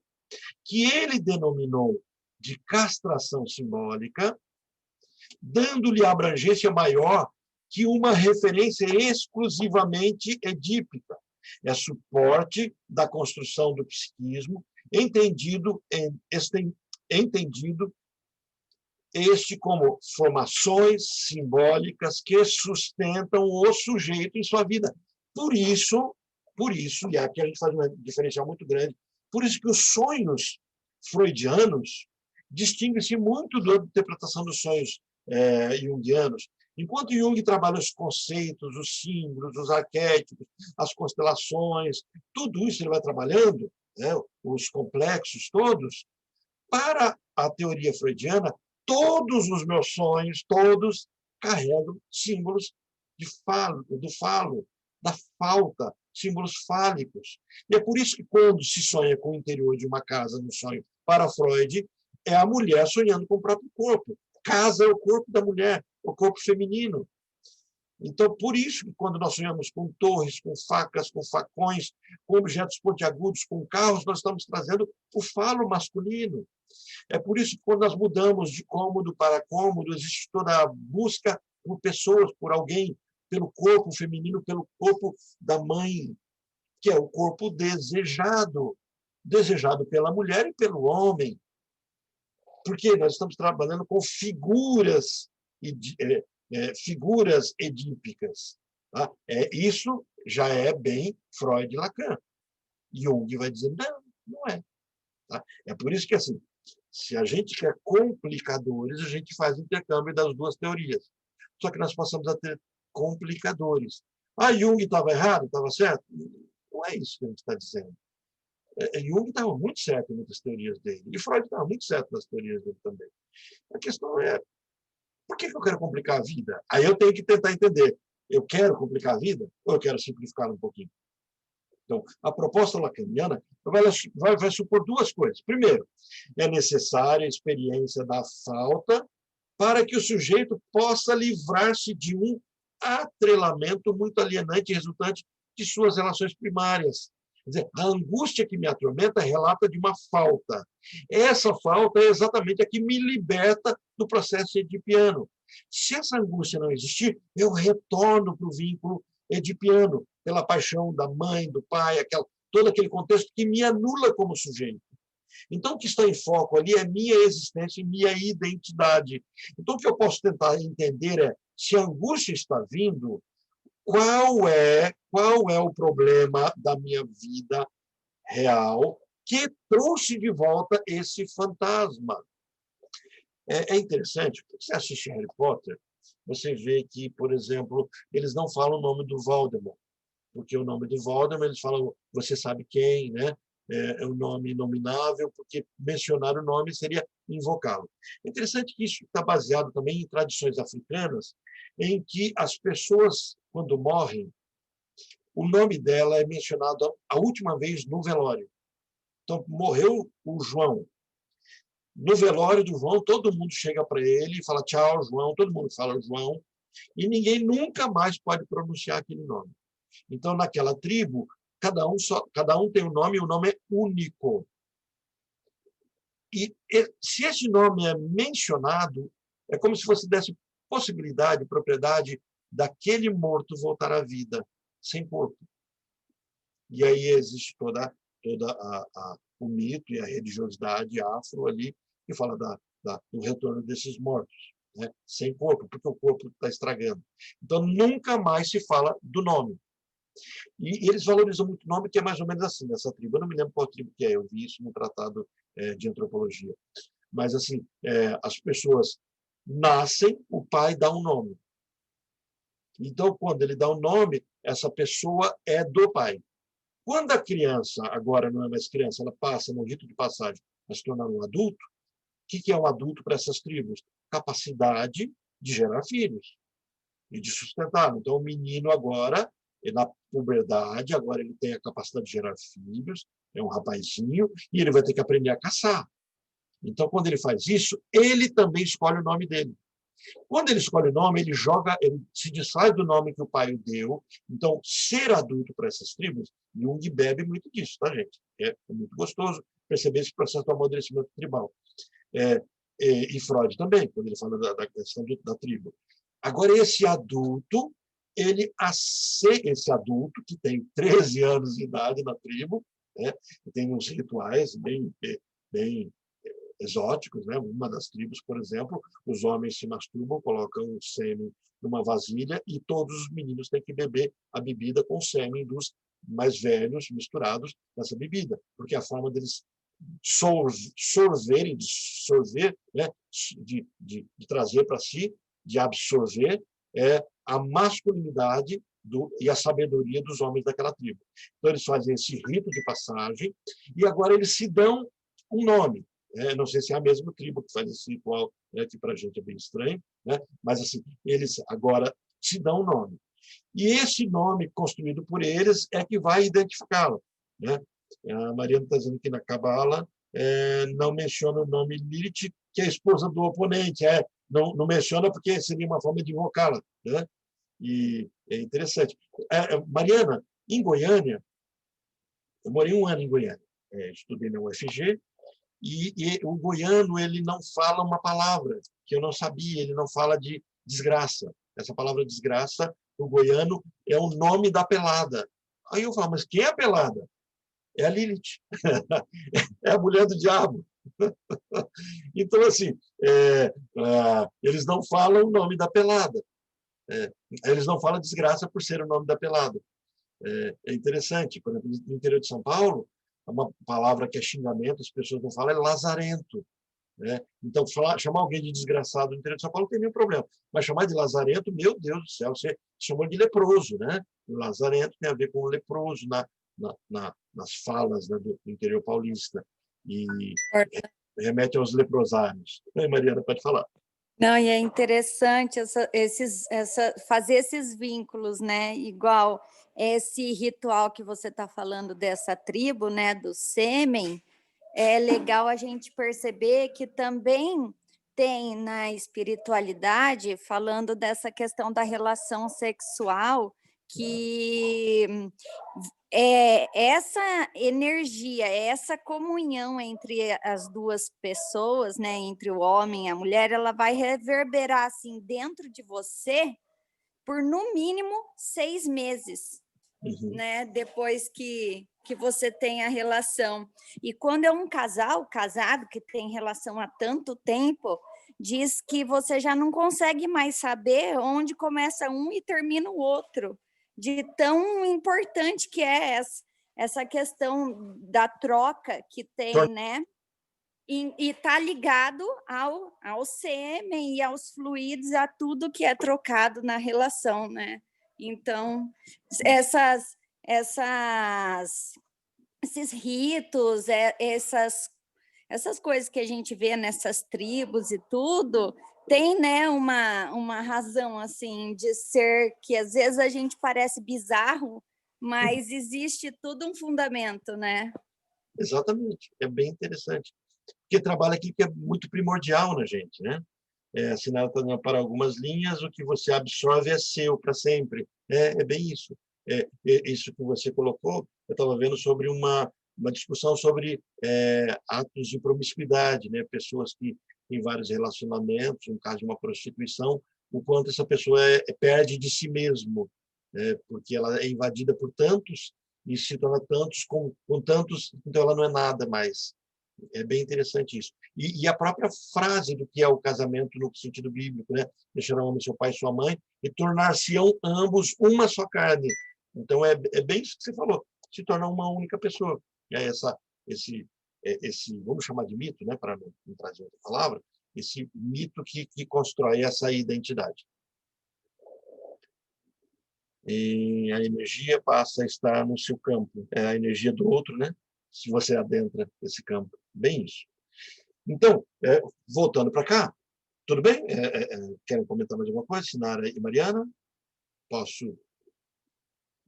que ele denominou de castração simbólica, dando-lhe abrangência maior que uma referência exclusivamente edípica. É suporte da construção do psiquismo, entendido este como formações simbólicas que sustentam o sujeito em sua vida. Por isso, e aqui a gente faz um diferencial muito grande, por isso que os sonhos freudianos distinguem-se muito da interpretação dos sonhos junguianos. Enquanto Jung trabalha os conceitos, os símbolos, os arquétipos, as constelações, tudo isso ele vai trabalhando, né, os complexos todos, para a teoria freudiana, todos os meus sonhos, todos, carregam símbolos do falo, da falta, símbolos fálicos. E é por isso que quando se sonha com o interior de uma casa no sonho para Freud, é a mulher sonhando com o próprio corpo. Casa é o corpo da mulher, o corpo feminino. Então, por isso que quando nós sonhamos com torres, com facas, com facões, com objetos pontiagudos, com carros, nós estamos trazendo o falo masculino. É por isso que quando nós mudamos de cômodo para cômodo, existe toda a busca por pessoas, por alguém, pelo corpo feminino, pelo corpo da mãe, que é o corpo desejado, desejado pela mulher e pelo homem. Porque nós estamos trabalhando com figuras edípicas. Tá? Isso já é bem Freud e Lacan. Jung vai dizer, não é. Tá? É por isso que, assim, se a gente quer complicadores, a gente faz intercâmbio das duas teorias. Só que nós passamos a ter complicadores. Jung estava errado, estava certo? Não é isso que a gente está dizendo. Jung estava muito certo em muitas teorias dele. E Freud estava muito certo nas teorias dele também. A questão é, por que eu quero complicar a vida? Aí eu tenho que tentar entender. Eu quero complicar a vida ou eu quero simplificar um pouquinho? Então, a proposta lacaniana vai supor duas coisas. Primeiro, é necessária a experiência da falta para que o sujeito possa livrar-se de um atrelamento muito alienante resultante de suas relações primárias. Quer dizer, a angústia que me atormenta relata de uma falta. Essa falta é exatamente a que me liberta do processo edipiano. Se essa angústia não existir, eu retorno para o vínculo edipiano, pela paixão da mãe, do pai, todo aquele contexto que me anula como sujeito. Então, o que está em foco ali é minha existência e minha identidade. Então, o que eu posso tentar entender é, se a angústia está vindo, qual é o problema da minha vida real que trouxe de volta esse fantasma? É interessante, porque você assiste Harry Potter, você vê que, por exemplo, eles não falam o nome do Voldemort, porque o nome do Voldemort, eles falam, você sabe quem, né? É um nome inominável, porque mencionar o nome seria invocá-lo. É interessante que isso está baseado também em tradições africanas, em que as pessoas, quando morrem, o nome dela é mencionado a última vez no velório. Então, morreu o João. No velório do João, todo mundo chega para ele e fala tchau, João, todo mundo fala João, e ninguém nunca mais pode pronunciar aquele nome. Então, naquela tribo, cada um tem um nome, e o nome é único. E se esse nome é mencionado, é como se você desse possibilidade, propriedade daquele morto voltar à vida, sem corpo. E aí existe toda o mito e a religiosidade afro ali, que fala do retorno desses mortos, né? Sem corpo, porque o corpo está estragando. Então, nunca mais se fala do nome. E eles valorizam muito o nome, que é mais ou menos assim, nessa tribo. Eu não me lembro qual tribo que é, eu vi isso no tratado de antropologia. Mas, assim, as pessoas nascem, o pai dá um nome. Então, quando ele dá um nome, essa pessoa é do pai. Quando a criança, agora não é mais criança, ela passa no rito de passagem a se tornar um adulto, o que é um adulto para essas tribos? Capacidade de gerar filhos e de sustentar. Então, o menino agora, na puberdade, agora ele tem a capacidade de gerar filhos, é um rapazinho, e ele vai ter que aprender a caçar. Então, quando ele faz isso, ele também escolhe o nome dele. Quando ele escolhe o nome, ele se desfaz do nome que o pai o deu. Então, ser adulto para essas tribos, Jung bebe muito disso, tá, gente? É muito gostoso perceber esse processo do amadurecimento tribal. E Freud também, quando ele fala da questão da tribo. Agora, esse adulto que tem 13 anos de idade na tribo, né, tem uns rituais bem exóticos, né? Uma das tribos, por exemplo, os homens se masturbam, colocam o sêmen numa vasilha e todos os meninos têm que beber a bebida com o sêmen dos mais velhos misturados nessa bebida, porque a forma deles sorver, né? de trazer para si, de absorver, é a masculinidade e a sabedoria dos homens daquela tribo. Então, eles fazem esse rito de passagem e agora eles se dão um nome. Não sei se é a mesma tribo que faz esse ritual, né, que para a gente é bem estranho, né? Mas assim, eles agora se dão um nome. E esse nome construído por eles é que vai identificá-lo, né? A Mariana está dizendo que na Cabala não menciona o nome Lilith, que é a esposa do oponente. Não menciona porque seria uma forma de invocá-la, né? E é interessante. Mariana, em Goiânia, eu morei 1 ano em Goiânia, estudei na UFG, e o goiano ele não fala uma palavra que eu não sabia, ele não fala de desgraça. Essa palavra desgraça, o goiano, é o nome da pelada. Aí eu falo, mas quem é a pelada? É a Lilith, é a mulher do diabo. Então, assim, eles não falam o nome da pelada. Eles não falam desgraça por ser o nome da pelada. É interessante, por exemplo, no interior de São Paulo, uma palavra que é xingamento, as pessoas não falam, é lazarento. Né? Então, chamar alguém de desgraçado no interior de São Paulo não tem nenhum problema. Mas chamar de lazarento, meu Deus do céu, você chamou de leproso. Né? O lazarento tem a ver com o leproso nas falas, né, do interior paulista. E remete aos leprosários. Mariana, pode falar.
Não, e é interessante fazer esses vínculos, né? Igual esse ritual que você está falando dessa tribo, né? Do sêmen, é legal a gente perceber que também tem na espiritualidade, falando dessa questão da relação sexual, que essa energia, essa comunhão entre as duas pessoas, né, entre o homem e a mulher, ela vai reverberar assim dentro de você por no mínimo 6 meses, né? Depois que que você tem a relação. E quando é um casal casado que tem relação há tanto tempo, diz que você já não consegue mais saber onde começa um e termina o outro, de tão importante que é essa questão da troca que tem, né? E está ligado ao sêmen e aos fluidos, a tudo que é trocado na relação, né? Então, esses ritos, essas coisas que a gente vê nessas tribos e tudo, tem, né, uma razão, assim, de ser que às vezes a gente parece bizarro, mas existe tudo um fundamento, né?
Exatamente, é bem interessante. Porque trabalha aqui que é muito primordial na gente, né? Assinado para algumas linhas, o que você absorve é seu para sempre. É bem isso. Isso que você colocou, eu estava vendo sobre uma discussão sobre atos de promiscuidade, né? Pessoas que têm vários relacionamentos, no caso de uma prostituição, o quanto essa pessoa perde de si mesmo, né? Porque ela é invadida por tantos e se torna tantos com tantos, então ela não é nada mais. É bem interessante isso. E a própria frase do que é o casamento no sentido bíblico, né? Deixarão homem seu pai e sua mãe e tornar-se-ão ambos uma só carne. Então, é bem isso que você falou, se tornar uma única pessoa. Esse, vamos chamar de mito, né? Para não trazer outra palavra, esse mito que constrói essa identidade. E a energia passa a estar no seu campo, é a energia do outro, né? Se você adentra esse campo. Bem isso. Então, voltando para cá, tudo bem? Querem comentar mais alguma coisa, Sinara e Mariana? Posso?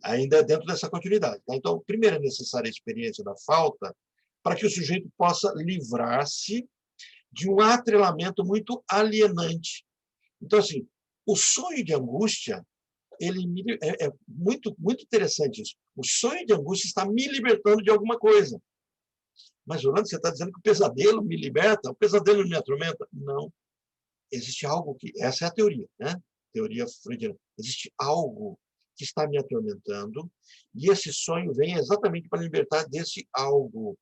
Ainda dentro dessa continuidade. Tá? Então, primeiro é necessária a experiência da falta para que o sujeito possa livrar-se de um atrelamento muito alienante. Então, assim, o sonho de angústia, é muito, muito interessante isso. O sonho de angústia está me libertando de alguma coisa. Mas, Orlando, você está dizendo que o pesadelo me liberta? O pesadelo me atormenta? Não. Existe algo que... Essa é a teoria, né? Teoria freudiana. Existe algo que está me atormentando e esse sonho vem exatamente para libertar desse algo.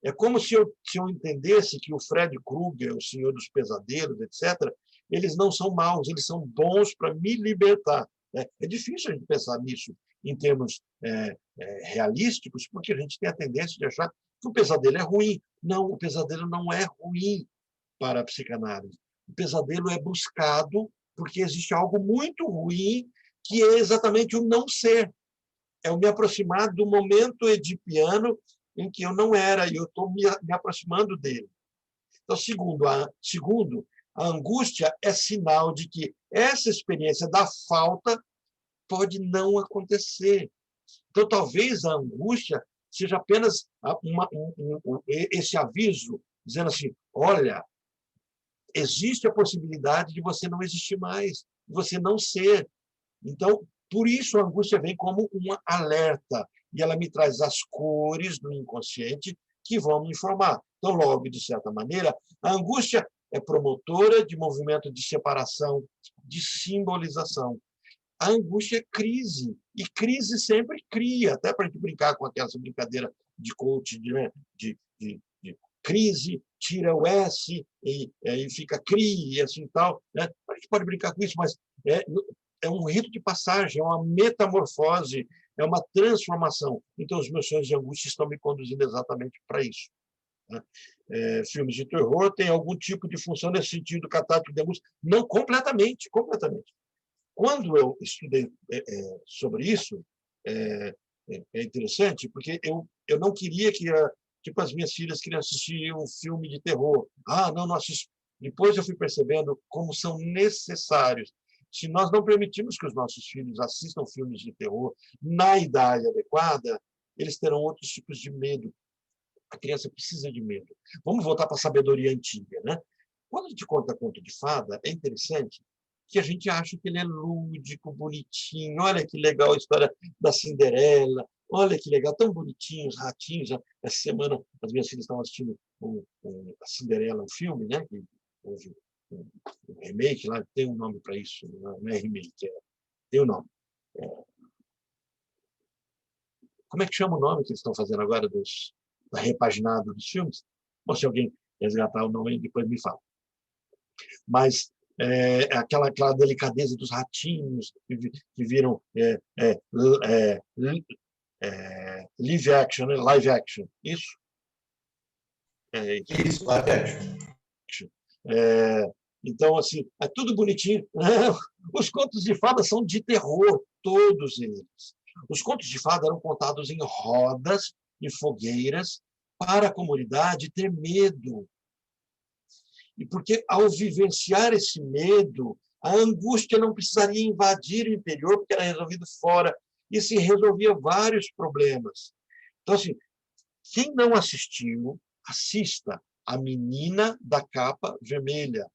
É como se eu entendesse que o Fred Krueger, o Senhor dos Pesadelos, etc., eles não são maus, eles são bons para me libertar. Né? É difícil a gente pensar nisso em termos realísticos, porque a gente tem a tendência de achar que o pesadelo é ruim. Não, o pesadelo não é ruim para a psicanálise. O pesadelo é buscado porque existe algo muito ruim que é exatamente o não ser. É o me aproximar do momento edipiano em que eu não era, e eu estou me aproximando dele. Então, segundo, a angústia é sinal de que essa experiência da falta pode não acontecer. Então, talvez a angústia seja apenas esse aviso, dizendo assim, olha, existe a possibilidade de você não existir mais, de você não ser. Então, por isso a angústia vem como um alerta, e ela me traz as cores do inconsciente que vão me informar. Então, logo, de certa maneira, a angústia é promotora de movimento de separação, de simbolização. A angústia é crise, e crise sempre cria, até para a gente brincar com aquela brincadeira de coach, de crise, tira o S e fica CRI, e assim tal. Né? A gente pode brincar com isso, mas é um rito de passagem, é uma metamorfose, é uma transformação. Então, os meus sonhos de angústia estão me conduzindo exatamente para isso. Né? Filmes de terror têm algum tipo de função nesse sentido catártico de angústia? Não, completamente, completamente. Quando eu estudei sobre isso, é interessante, porque eu não queria que tipo, as minhas filhas queriam assistir um filme de terror. Ah, não assisto. Depois eu fui percebendo como são necessários. Se nós não permitirmos que os nossos filhos assistam filmes de terror na idade adequada, eles terão outros tipos de medo. A criança precisa de medo. Vamos voltar para a sabedoria antiga, né? Quando a gente conta conto de fada, é interessante que a gente acha que ele é lúdico, bonitinho. Olha que legal a história da Cinderela. Olha que legal, tão bonitinho, os ratinhos. Essa semana as minhas filhas estavam assistindo a Cinderela, um filme, né? Que houve um remake lá, tem um nome para isso, não é remake, tem um nome. como é que chama o nome que eles estão fazendo agora da repaginada dos filmes? Ou se alguém resgatar o nome, depois me fala. Mas aquela delicadeza dos ratinhos que viram live action, né? Live action, isso?
Isso, live action.
Então, assim, é tudo bonitinho. Os contos de fada são de terror, todos eles. Os contos de fada eram contados em rodas e fogueiras para a comunidade ter medo. E porque, ao vivenciar esse medo, a angústia não precisaria invadir o interior, porque era resolvido fora, e se resolvia vários problemas. Então, assim, quem não assistiu, assista A Menina da Capa Vermelha.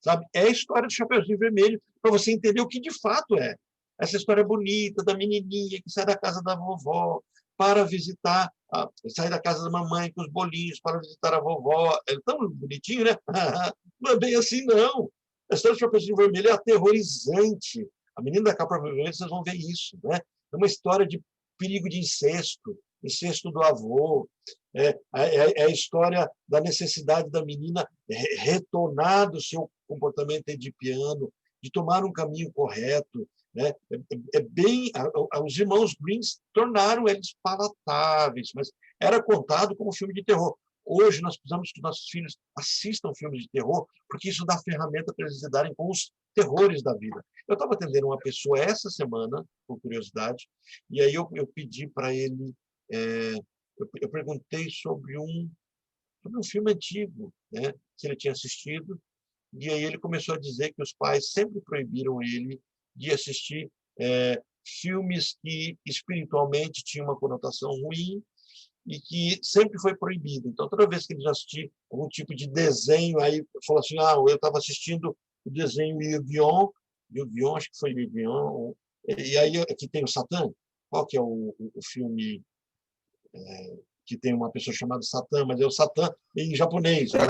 Sabe? É a história do Chapeuzinho Vermelho, para você entender o que de fato é. Essa história bonita da menininha que sai da casa da vovó para visitar, sai da casa da mamãe com os bolinhos para visitar a vovó. É tão bonitinho, né? Não é bem assim, não. A história do Chapeuzinho Vermelho é aterrorizante. A Menina da Capa Vermelha, vocês vão ver isso, né? É uma história de perigo de incesto do avô. É a história da necessidade da menina retornar do seu comportamento edipiano, de tomar um caminho correto. Né? Os irmãos Grimm tornaram eles palatáveis, mas era contado como filme de terror. Hoje nós precisamos que nossos filhos assistam filmes de terror, porque isso dá ferramenta para eles lidarem com os terrores da vida. Eu estava atendendo uma pessoa essa semana, por curiosidade, e aí eu pedi para ele, eu perguntei sobre um filme antigo, né, se ele tinha assistido, e aí ele começou a dizer que os pais sempre proibiram ele de assistir filmes que espiritualmente tinham uma conotação ruim e que sempre foi proibido. Então, toda vez que ele assistia algum tipo de desenho, aí falou assim, eu estava assistindo o desenho Yu-Gi-Oh, acho que foi Yu-Gi-Oh, e aí aqui tem o Satã. Qual que é o filme que tem uma pessoa chamada Satã, mas é o Satã em japonês, né?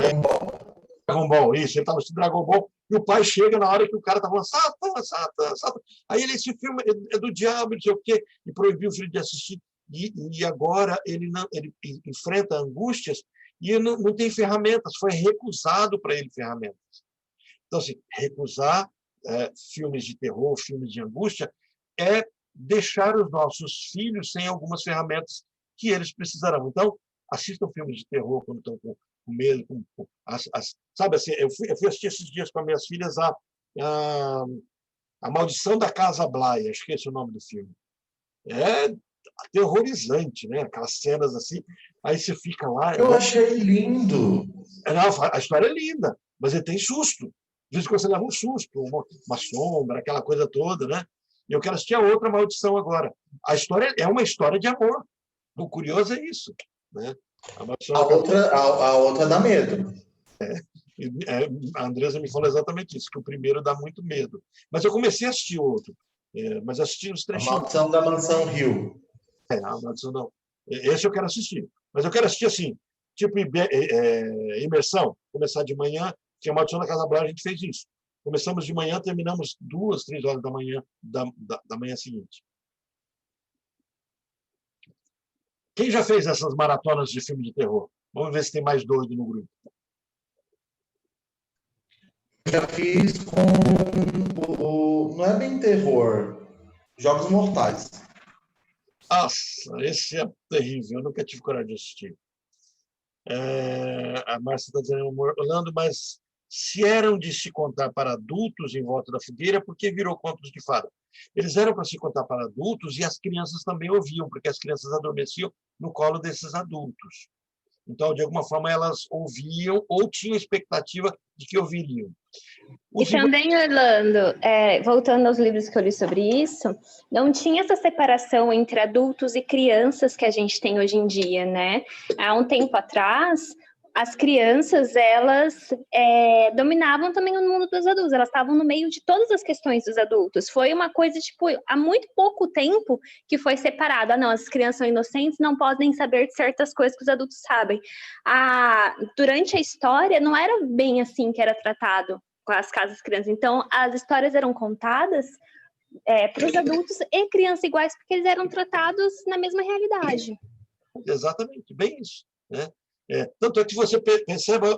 Dragon Ball, isso, ele estava assistindo Dragon Ball, e o pai chega na hora que o cara está falando Satã, Satã, Satã. Aí esse filme é do diabo, não sei o quê, e proibiu o filho de assistir. E agora ele enfrenta angústias e não tem ferramentas, foi recusado para ele ferramentas. Então, assim, recusar filmes de terror, filmes de angústia, é deixar os nossos filhos sem algumas ferramentas que eles precisarão. Então, assistam filmes de terror quando estão com medo. Sabe assim, eu fui assistir esses dias com as minhas filhas a Maldição da Casa Bly, acho que esse é o nome do filme. É aterrorizante, né? Aquelas cenas assim, aí você fica lá...
Eu achei lindo!
A história é linda, mas ele tem susto. De vez em quando você leva um susto, uma sombra, aquela coisa toda, né? E eu quero assistir a outra Maldição agora. A história é uma história de amor. O curioso é isso, né?
A outra dá medo.
A Andresa me falou exatamente isso, que o primeiro dá muito medo. Mas eu comecei a assistir outro, mas assisti os
A
trechinhos.
Maldição da Mansão Hill.
A Maldição não. Esse eu quero assistir. Mas eu quero assistir assim, tipo imersão, começar de manhã, que a Maldição da Casa Blanca a gente fez isso. Começamos de manhã, terminamos 2, 3 horas da manhã da manhã seguinte. Quem já fez essas maratonas de filme de terror? Vamos ver se tem mais doido no grupo.
Já fiz com não é bem terror, Jogos Mortais.
Nossa, esse é terrível, eu nunca tive coragem de assistir. A Márcia está dizendo, Orlando, mas se eram de se contar para adultos em volta da fogueira, por que virou contos de fada? Eles eram para se contar para adultos e as crianças também ouviam, porque as crianças adormeciam no colo desses adultos. Então, de alguma forma, elas ouviam ou tinham expectativa de que ouviriam.
E também, Orlando, voltando aos livros que eu li sobre isso, não tinha essa separação entre adultos e crianças que a gente tem hoje em dia, né? Há um tempo atrás, as crianças, elas dominavam também o mundo dos adultos, elas estavam no meio de todas as questões dos adultos. Foi uma coisa, tipo, há muito pouco tempo que foi separada. Não, as crianças são inocentes, não podem saber de certas coisas que os adultos sabem. Durante a história, não era bem assim que era tratado com as casas crianças. Então, as histórias eram contadas para os adultos e crianças iguais, porque eles eram tratados na mesma realidade.
Exatamente, bem isso, né? Tanto é que você perceba,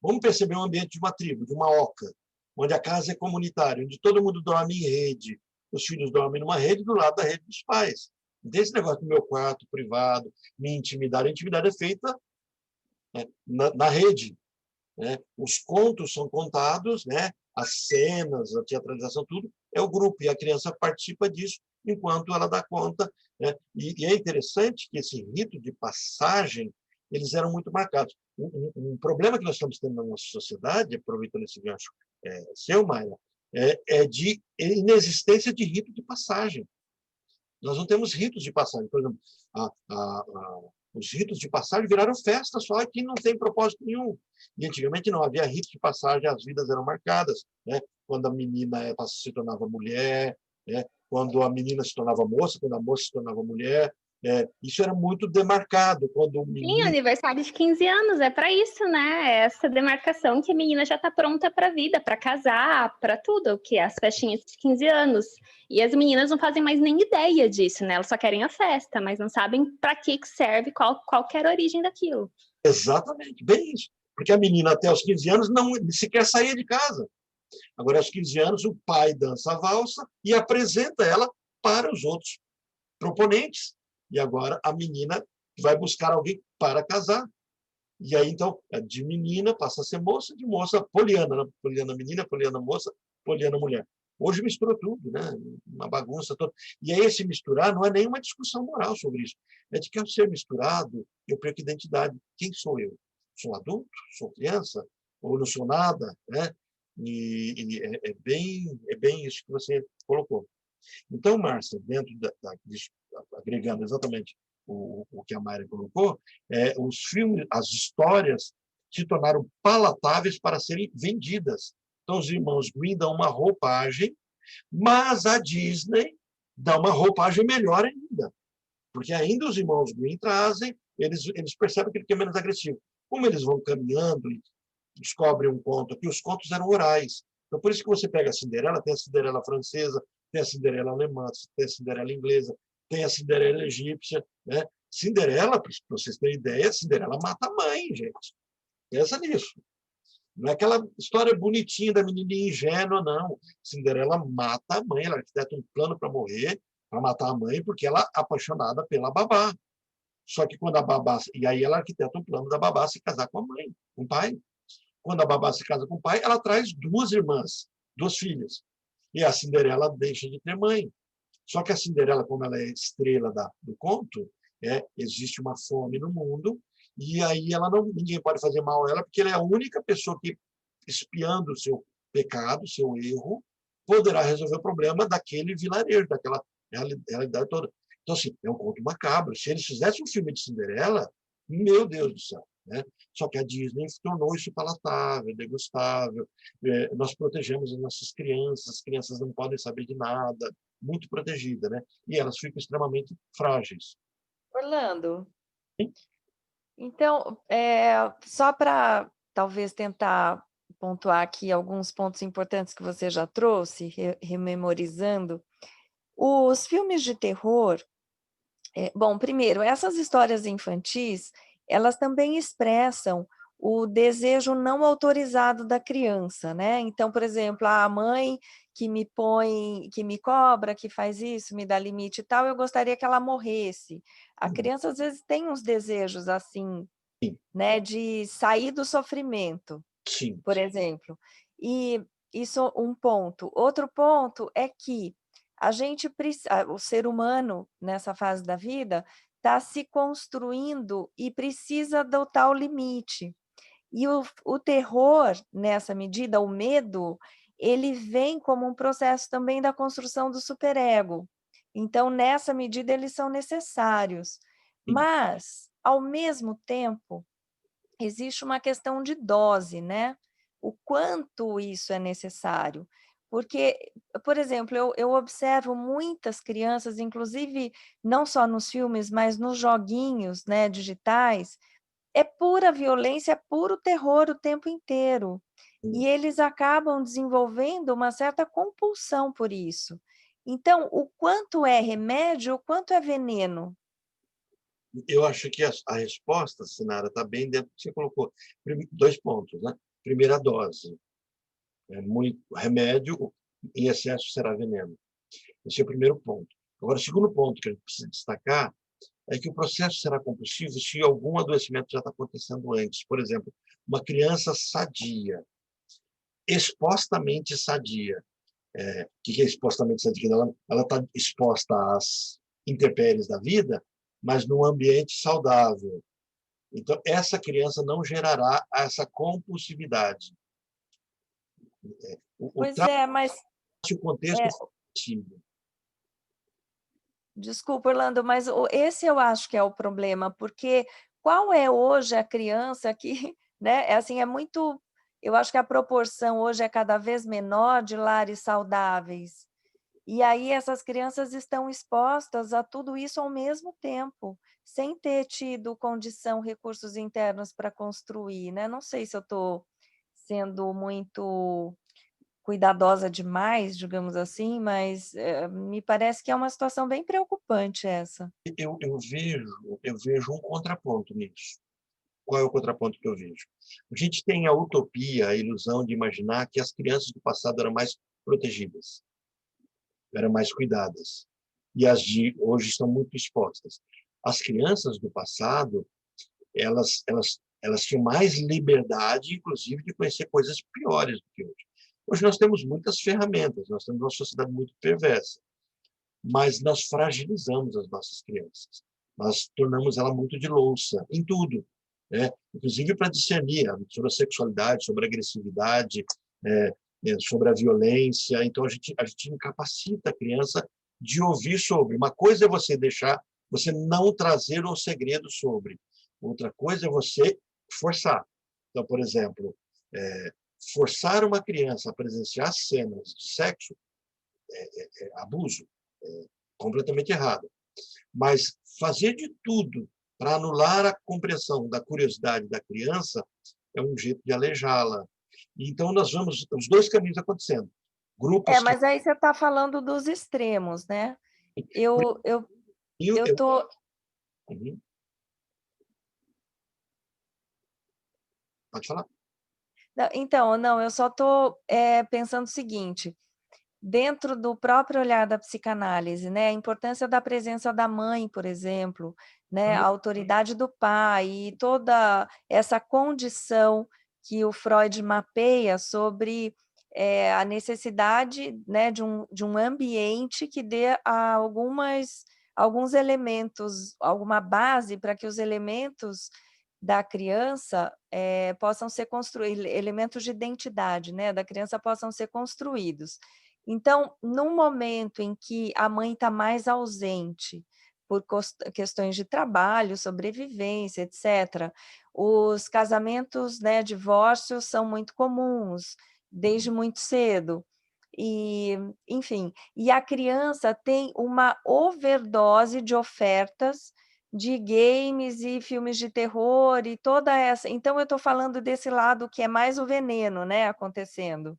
vamos perceber o ambiente de uma tribo, de uma oca, onde a casa é comunitária, onde todo mundo dorme em rede, os filhos dormem numa rede do lado da rede dos pais. Não tem esse negócio do meu quarto privado, minha intimidade. A intimidade é feita, né, na rede, né? Os contos são contados, né? As cenas, a teatralização, tudo, é o grupo, e a criança participa disso enquanto ela dá conta, né? E é interessante que esse rito de passagem, eles eram muito marcados. Um problema que nós estamos tendo na nossa sociedade, aproveitando esse gancho seu, Maia, é de inexistência de rito de passagem. Nós não temos ritos de passagem. Por exemplo, os ritos de passagem viraram festa só que não tem propósito nenhum. E antigamente não havia rito de passagem, as vidas eram marcadas, né? Quando a menina se tornava mulher, né? Quando a menina se tornava moça, quando a moça se tornava mulher. Isso era muito demarcado. Quando o
Sim,
menino...
aniversário de 15 anos, é para isso, né? Essa demarcação que a menina já está pronta para a vida, para casar, para tudo, o que é as festinhas de 15 anos. E as meninas não fazem mais nem ideia disso, né? Elas só querem a festa, mas não sabem para que serve, qual é a origem daquilo.
Exatamente, bem isso. Porque a menina até os 15 anos não sequer saía de casa. Agora, aos 15 anos, o pai dança a valsa e apresenta ela para os outros proponentes. E agora a menina vai buscar alguém para casar. E aí, então, de menina passa a ser moça, de moça poliana, né? Poliana menina, poliana moça, poliana mulher. Hoje mistura tudo, né? Uma bagunça toda. E aí esse misturar não é nenhuma discussão moral sobre isso. É de que ao ser misturado, eu perco identidade. Quem sou eu? Sou adulto? Sou criança? Ou não sou nada? Né? E é bem isso que você colocou. Então, Márcia, dentro disso, agregando exatamente o que a Mayra colocou, os filmes, as histórias se tornaram palatáveis para serem vendidas. Então, os irmãos Green dão uma roupagem, mas a Disney dá uma roupagem melhor ainda, porque ainda os irmãos Green trazem, eles percebem que ele é menos agressivo. Como eles vão caminhando e descobrem um conto, que os contos eram orais. Então, por isso que você pega a Cinderela, tem a Cinderela francesa, tem a Cinderela alemã, tem a Cinderela inglesa, tem a Cinderela egípcia, né? Cinderela, para vocês terem ideia, Cinderela mata a mãe, gente. Pensa nisso. Não é aquela história bonitinha da menininha ingênua, não. Cinderela mata a mãe, ela arquiteta um plano para morrer, para matar a mãe, porque ela é apaixonada pela babá. Só que quando a babá... E aí ela arquiteta um plano da babá se casar com a mãe, com o pai. Quando a babá se casa com o pai, ela traz duas irmãs, duas filhas. E a Cinderela deixa de ter mãe. Só que a Cinderela, como ela é estrela do conto, existe uma fome no mundo, e aí ninguém pode fazer mal a ela, porque ela é a única pessoa que, espiando o seu pecado, o seu erro, poderá resolver o problema daquele vilarejo, daquela realidade toda. Então, assim, é um conto macabro. Se eles fizessem um filme de Cinderela, meu Deus do céu. Né? Só que a Disney tornou isso palatável, degustável. Nós protegemos as nossas crianças, as crianças não podem saber de nada, muito protegida, né? E elas ficam extremamente frágeis.
Orlando,
Sim?
então, só para talvez tentar pontuar aqui alguns pontos importantes que você já trouxe, rememorizando, os filmes de terror, bom, primeiro, essas histórias infantis, elas também expressam o desejo não autorizado da criança, né? Então, por exemplo, a mãe que me que me cobra, que faz isso, me dá limite e tal, eu gostaria que ela morresse. A criança às vezes tem uns desejos assim,
Sim.
né, de sair do sofrimento,
Sim.
por exemplo. E isso um ponto. Outro ponto é que a gente o ser humano nessa fase da vida está se construindo e precisa adotar o limite. E o terror, nessa medida, o medo, ele vem como um processo também da construção do superego. Então, nessa medida, eles são necessários. Mas, ao mesmo tempo, existe uma questão de dose, né? O quanto isso é necessário. Porque, por exemplo, eu observo muitas crianças, inclusive não só nos filmes, mas nos joguinhos, né, digitais, é pura violência, é puro terror o tempo inteiro. E eles acabam desenvolvendo uma certa compulsão por isso. Então, o quanto é remédio, o quanto é veneno?
Eu acho que a resposta, Sinara, está bem dentro do que você colocou. 2 pontos, né? Primeira dose. Muito remédio, em excesso será veneno. Esse é o primeiro ponto. Agora, o segundo ponto que a gente precisa destacar é que o processo será compulsivo se algum adoecimento já está acontecendo antes. Por exemplo, uma criança sadia, expostamente sadia. O que é expostamente sadia? Ela está exposta às intempéries da vida, mas num ambiente saudável. Então, essa criança não gerará essa compulsividade. O
Pois é, mas
o contexto positivo.
desculpa, Orlando, mas esse eu acho que é o problema, porque qual é hoje a criança que, né, assim, é muito, eu acho que a proporção hoje é cada vez menor de lares saudáveis. E aí essas crianças estão expostas a tudo isso ao mesmo tempo, sem ter tido condição, recursos internos para construir, né? Não sei se eu estou sendo muito cuidadosa demais, digamos assim, mas me parece que é uma situação bem preocupante essa.
Eu vejo um contraponto nisso. Qual é o contraponto que eu vejo? A gente tem a utopia, a ilusão de imaginar que as crianças do passado eram mais protegidas, eram mais cuidadas, e as de hoje estão muito expostas. As crianças do passado, elas tinham mais liberdade, inclusive, de conhecer coisas piores do que hoje. Hoje nós temos muitas ferramentas, nós temos uma sociedade muito perversa, mas nós fragilizamos as nossas crianças. Nós tornamos ela muito de louça, em tudo, né? Inclusive para discernir sobre a sexualidade, sobre a agressividade, sobre a violência. Então, a gente incapacita a criança de ouvir sobre. Uma coisa é você deixar, você não trazer o segredo sobre. Outra coisa é você forçar. Então, por exemplo, forçar uma criança a presenciar cenas de sexo é abuso, completamente errado. Mas fazer de tudo para anular a compreensão da curiosidade da criança é um jeito de aleijá-la. Então, nós vamos os 2 caminhos acontecendo. Grupos
Mas aí você está falando dos extremos, né? Eu tô...
Uhum. Pode falar.
Então, não, eu só estou pensando o seguinte, dentro do próprio olhar da psicanálise, né, a importância da presença da mãe, por exemplo, né, a autoridade do pai e toda essa condição que o Freud mapeia sobre a necessidade, né, de um ambiente que dê alguns elementos, alguma base para que os elementos da criança possam ser construídos, elementos de identidade, né, da criança possam ser construídos. Então, num momento em que a mãe está mais ausente, por questões de trabalho, sobrevivência, etc., os casamentos, né, divórcios são muito comuns, desde muito cedo. E, enfim, e a criança tem uma overdose de ofertas de games e filmes de terror e toda essa... Então, eu estou falando desse lado que é mais o veneno, né, acontecendo.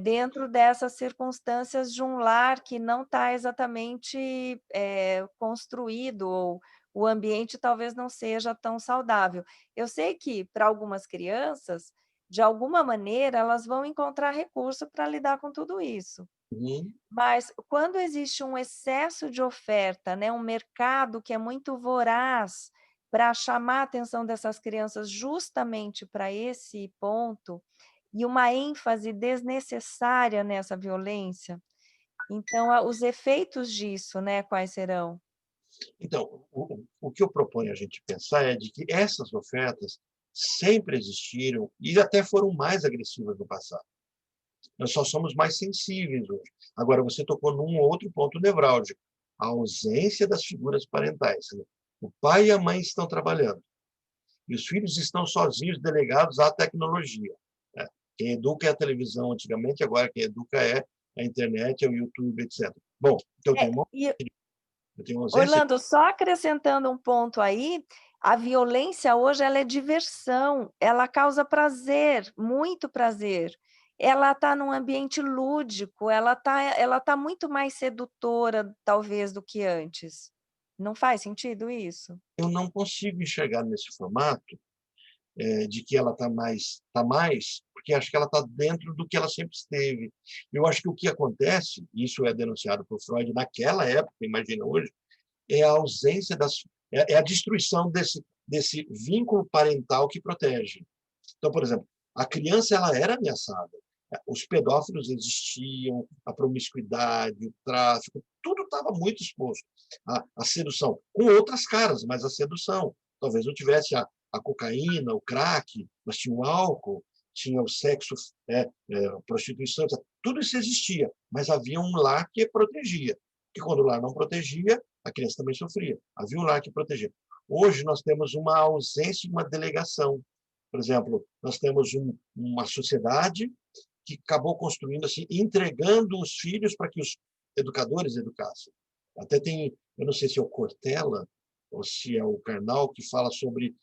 Dentro dessas circunstâncias de um lar que não está exatamente construído, ou o ambiente talvez não seja tão saudável. Eu sei que, para algumas crianças, de alguma maneira, elas vão encontrar recurso para lidar com tudo isso.
Uhum.
Mas quando existe um excesso de oferta, né, um mercado que é muito voraz para chamar a atenção dessas crianças justamente para esse ponto, e uma ênfase desnecessária nessa violência, então os efeitos disso, né, quais serão?
Então, o que eu proponho a gente pensar é de que essas ofertas sempre existiram e até foram mais agressivas no passado. Nós só somos mais sensíveis hoje. Agora, você tocou num outro ponto nevrálgico, a ausência das figuras parentais. O pai e a mãe estão trabalhando, e os filhos estão sozinhos, delegados à tecnologia. Quem educa é a televisão antigamente, agora quem educa é a internet, é o YouTube, etc. Bom, então eu tenho uma ausência...
Orlando, só acrescentando um ponto aí, a violência hoje ela é diversão, ela causa prazer, muito prazer. ela está num ambiente lúdico, ela tá muito mais sedutora, talvez, do que antes. Não faz sentido isso?
Eu não consigo enxergar nesse formato de que ela está mais, porque acho que ela está dentro do que ela sempre esteve. Eu acho que o que acontece, isso é denunciado por Freud naquela época, imagina hoje, é a ausência é a destruição desse vínculo parental que protege. Então, por exemplo, a criança ela era ameaçada. Os pedófilos existiam, a promiscuidade, o tráfico, tudo estava muito exposto. A sedução, com outras caras, mas a sedução. Talvez não tivesse a cocaína, o crack, mas tinha o álcool, tinha o sexo, a prostituição, tudo isso existia, mas havia um lar que protegia. E quando o lar não protegia, a criança também sofria. Havia um lar que protegia. Hoje nós temos uma ausência de uma delegação. Por exemplo, nós temos uma sociedade que acabou construindo assim, entregando os filhos para que os educadores educassem. Até tem, eu não sei se é o Cortella ou se é o Karnal que fala sobre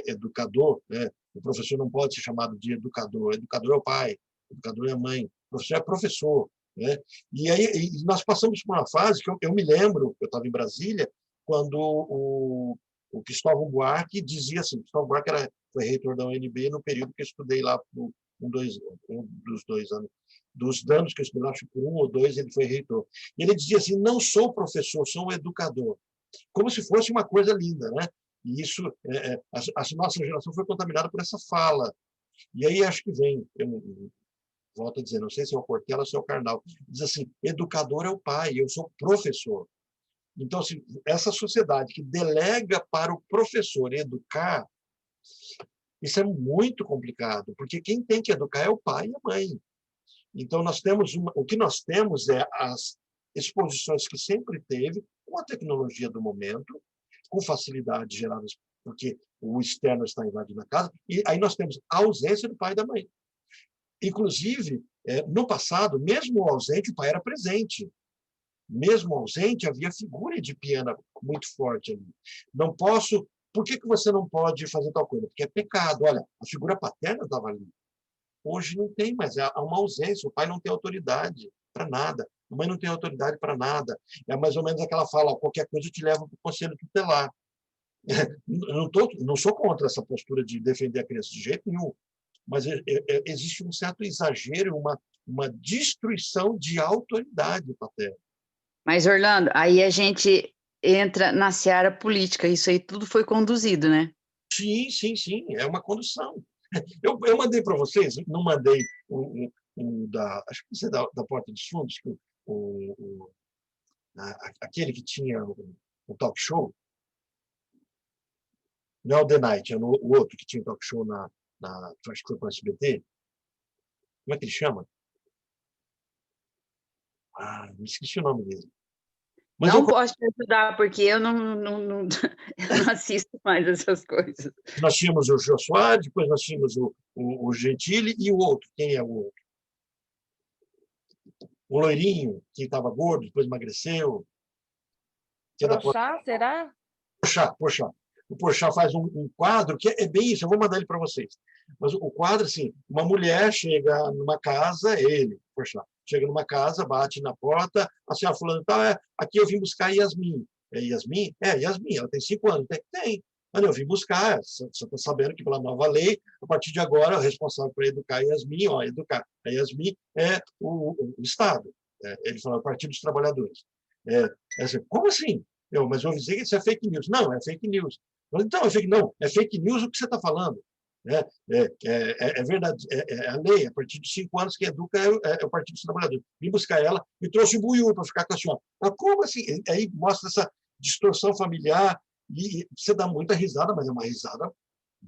educador, né? O professor não pode ser chamado de educador. Educador é o pai, educador é a mãe, o professor é professor, né? E aí nós passamos por uma fase que eu me lembro, eu estava em Brasília, quando o Cristóvão Buarque dizia assim, Cristóvão Buarque foi reitor da UNB no período que eu estudei lá, um dos 2 anos, dos anos que eu estudei lá, acho que por 1 ou 2 ele foi reitor. E ele dizia assim, não sou professor, sou um educador. Como se fosse uma coisa linda, né? E isso, a nossa geração foi contaminada por essa fala. E aí acho que vem, eu volto a dizer, não sei se é o Cortella ou se é o Karnal, diz assim, educador é o pai, eu sou professor. Então, assim, essa sociedade que delega para o professor educar, isso é muito complicado, porque quem tem que educar é o pai e a mãe. Então, o que nós temos é as exposições que sempre teve, com a tecnologia do momento, com facilidades geradas porque o externo está invadindo a casa, e aí nós temos a ausência do pai e da mãe. Inclusive, no passado, mesmo ausente, o pai era presente. Mesmo ausente, havia figura edipiana muito forte ali. Não posso... Por que você não pode fazer tal coisa? Porque é pecado. Olha, a figura paterna estava ali. Hoje não tem mais, há uma ausência. O pai não tem autoridade para nada. A mãe não tem autoridade para nada. É mais ou menos aquela fala, qualquer coisa eu te levo para o conselho tutelar. Não sou contra essa postura de defender a criança de jeito nenhum, mas existe um certo exagero, uma destruição de autoridade paterna.
Mas, Orlando, aí a gente entra na seara política, isso aí tudo foi conduzido, né?
Sim, sim, sim, é uma condução. Eu mandei para vocês, não mandei acho que isso é da Porta dos Fundos, que aquele que tinha o talk show, não é o The Night, é o outro que tinha o talk show acho que foi com o SBT. Como é que ele chama? Me esqueci o nome dele. Mas
não posso te ajudar, porque eu não assisto mais essas coisas.
Nós tínhamos o Jô Soares, depois nós tínhamos o Gentili e o outro. Quem é o outro? O loirinho, que estava gordo, depois emagreceu.
Porchat, será?
Porchat. O Porchat faz um quadro que é bem isso, eu vou mandar ele para vocês. Mas o quadro, assim, uma mulher chega numa casa, Porchat, chega numa casa, bate na porta, a senhora fulano, aqui eu vim buscar Yasmin. É Yasmin? Yasmin, ela tem 5 anos. Tem. Mas eu vim buscar, você está sabendo que pela nova lei, a partir de agora, o responsável por educar a Yasmin, educar a Yasmin é o Estado. Ele falou, o Partido dos Trabalhadores. Assim, como assim? Mas eu avisei que isso é fake news. Não, é fake news. Então, é fake news o que você está falando. É verdade, é a lei, a partir de 5 anos que educa é o Partido dos Trabalhadores. Vim buscar ela e trouxe o Buiú para ficar com a senhora. Mas como assim? Aí mostra essa distorção familiar e você dá muita risada, mas é uma risada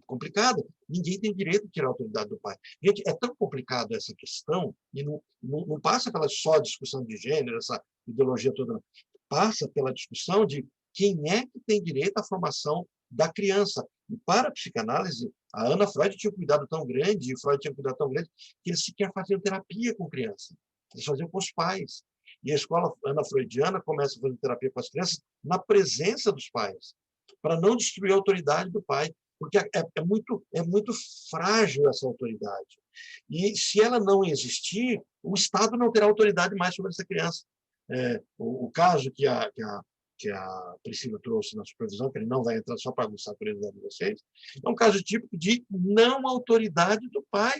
complicada. Ninguém tem direito de tirar a autoridade do pai. Gente, é tão complicado essa questão e não passa pela só discussão de gênero, essa ideologia toda, não. Passa pela discussão de quem é que tem direito à formação da criança. E para a psicanálise, a Ana Freud tinha um cuidado tão grande, e o Freud tinha um cuidado tão grande, que eles sequer faziam terapia com criança. Eles faziam com os pais. E a escola Ana Freudiana começa a fazer terapia com as crianças na presença dos pais, para não destruir a autoridade do pai. porque é muito frágil essa autoridade. E se ela não existir, o Estado não terá autoridade mais sobre essa criança. O caso que a Priscila trouxe na supervisão, que ele não vai entrar só para aguçar a curiosidade de vocês, é um caso típico de não autoridade do pai.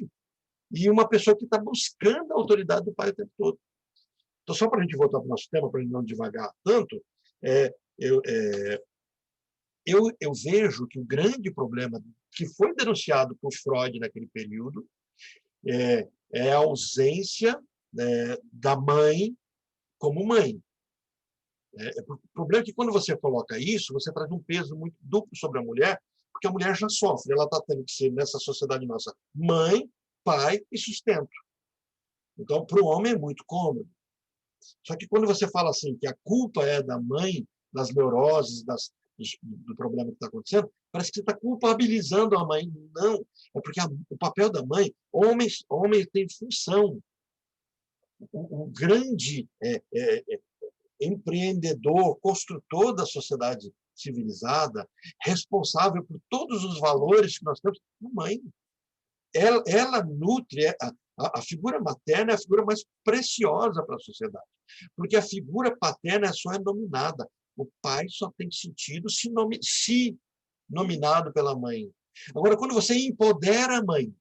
E uma pessoa que está buscando a autoridade do pai o tempo todo. Então, só para a gente voltar para o nosso tema, para a gente não devagar tanto, eu vejo que o grande problema que foi denunciado por Freud naquele período é a ausência da mãe como mãe. O problema é que, quando você coloca isso, você traz um peso muito duplo sobre a mulher, porque a mulher já sofre, ela está tendo que ser, nessa sociedade nossa, mãe, pai e sustento. Então, para o homem é muito cômodo. Só que quando você fala assim, que a culpa é da mãe, das neuroses, do problema que está acontecendo, parece que você está culpabilizando a mãe. Não, é porque o papel da mãe, homem tem função. O grande empreendedor, construtor da sociedade civilizada, responsável por todos os valores que nós temos, é a mãe. Ela nutre, a figura materna é a figura mais preciosa para a sociedade, porque a figura paterna só é nominada. O pai só tem sentido se nominado pela mãe. Agora, quando você empodera a mãe,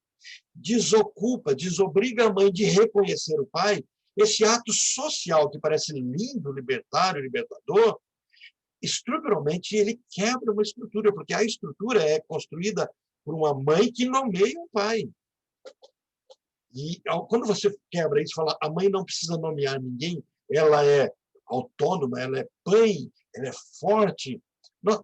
desobriga a mãe de reconhecer o pai, esse ato social que parece lindo, libertário, libertador, estruturalmente ele quebra uma estrutura, porque a estrutura é construída por uma mãe que nomeia o pai. E quando você quebra isso, fala, a mãe não precisa nomear ninguém, ela é autônoma, ela é mãe, ela é forte.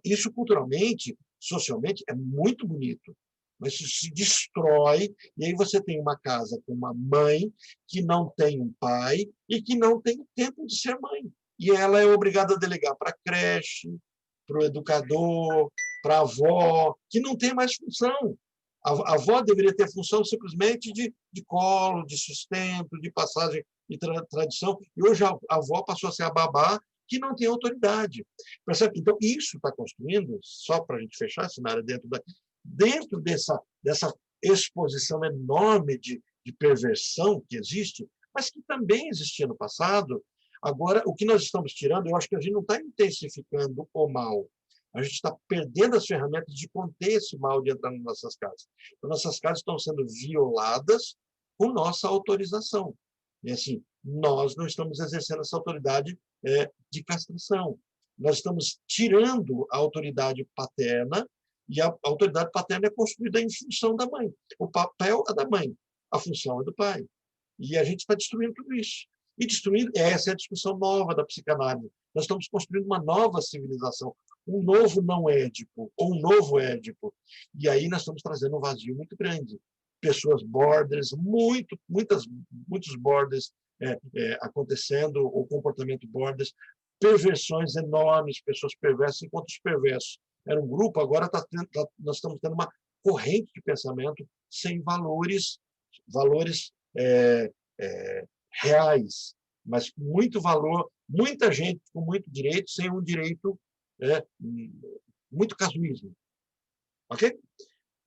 Isso culturalmente, socialmente, é muito bonito. Mas isso se destrói, e aí você tem uma casa com uma mãe que não tem um pai e que não tem tempo de ser mãe. E ela é obrigada a delegar para a creche, para o educador, para a avó, que não tem mais função. A avó deveria ter função simplesmente de colo, de sustento, de passagem de tradição, e hoje a avó passou a ser a babá, que não tem autoridade. Percebe? Então, isso está construindo, só para a gente fechar esse cenário, dentro dessa exposição enorme de perversão que existe, mas que também existia no passado. Agora, o que nós estamos tirando, eu acho que a gente não está intensificando o mal, a gente está perdendo as ferramentas de conter esse mal de entrar nas nossas casas. Então, nossas casas estão sendo violadas com nossa autorização. E assim, nós não estamos exercendo essa autoridade de castração. Nós estamos tirando a autoridade paterna, e a autoridade paterna é construída em função da mãe. O papel é da mãe, a função é do pai. E a gente está destruindo tudo isso. E destruindo, essa é a discussão nova da psicanálise. Nós estamos construindo uma nova civilização, um novo não-édipo, ou um novo édipo. E aí nós estamos trazendo um vazio muito grande. Pessoas borders, muitos borders acontecendo, ou comportamento borders, perversões enormes, pessoas perversas, enquanto os perversos era um grupo, agora nós estamos tendo uma corrente de pensamento sem valores reais, mas com muito valor, muita gente com muito direito, sem um direito, muito casuísmo. Ok?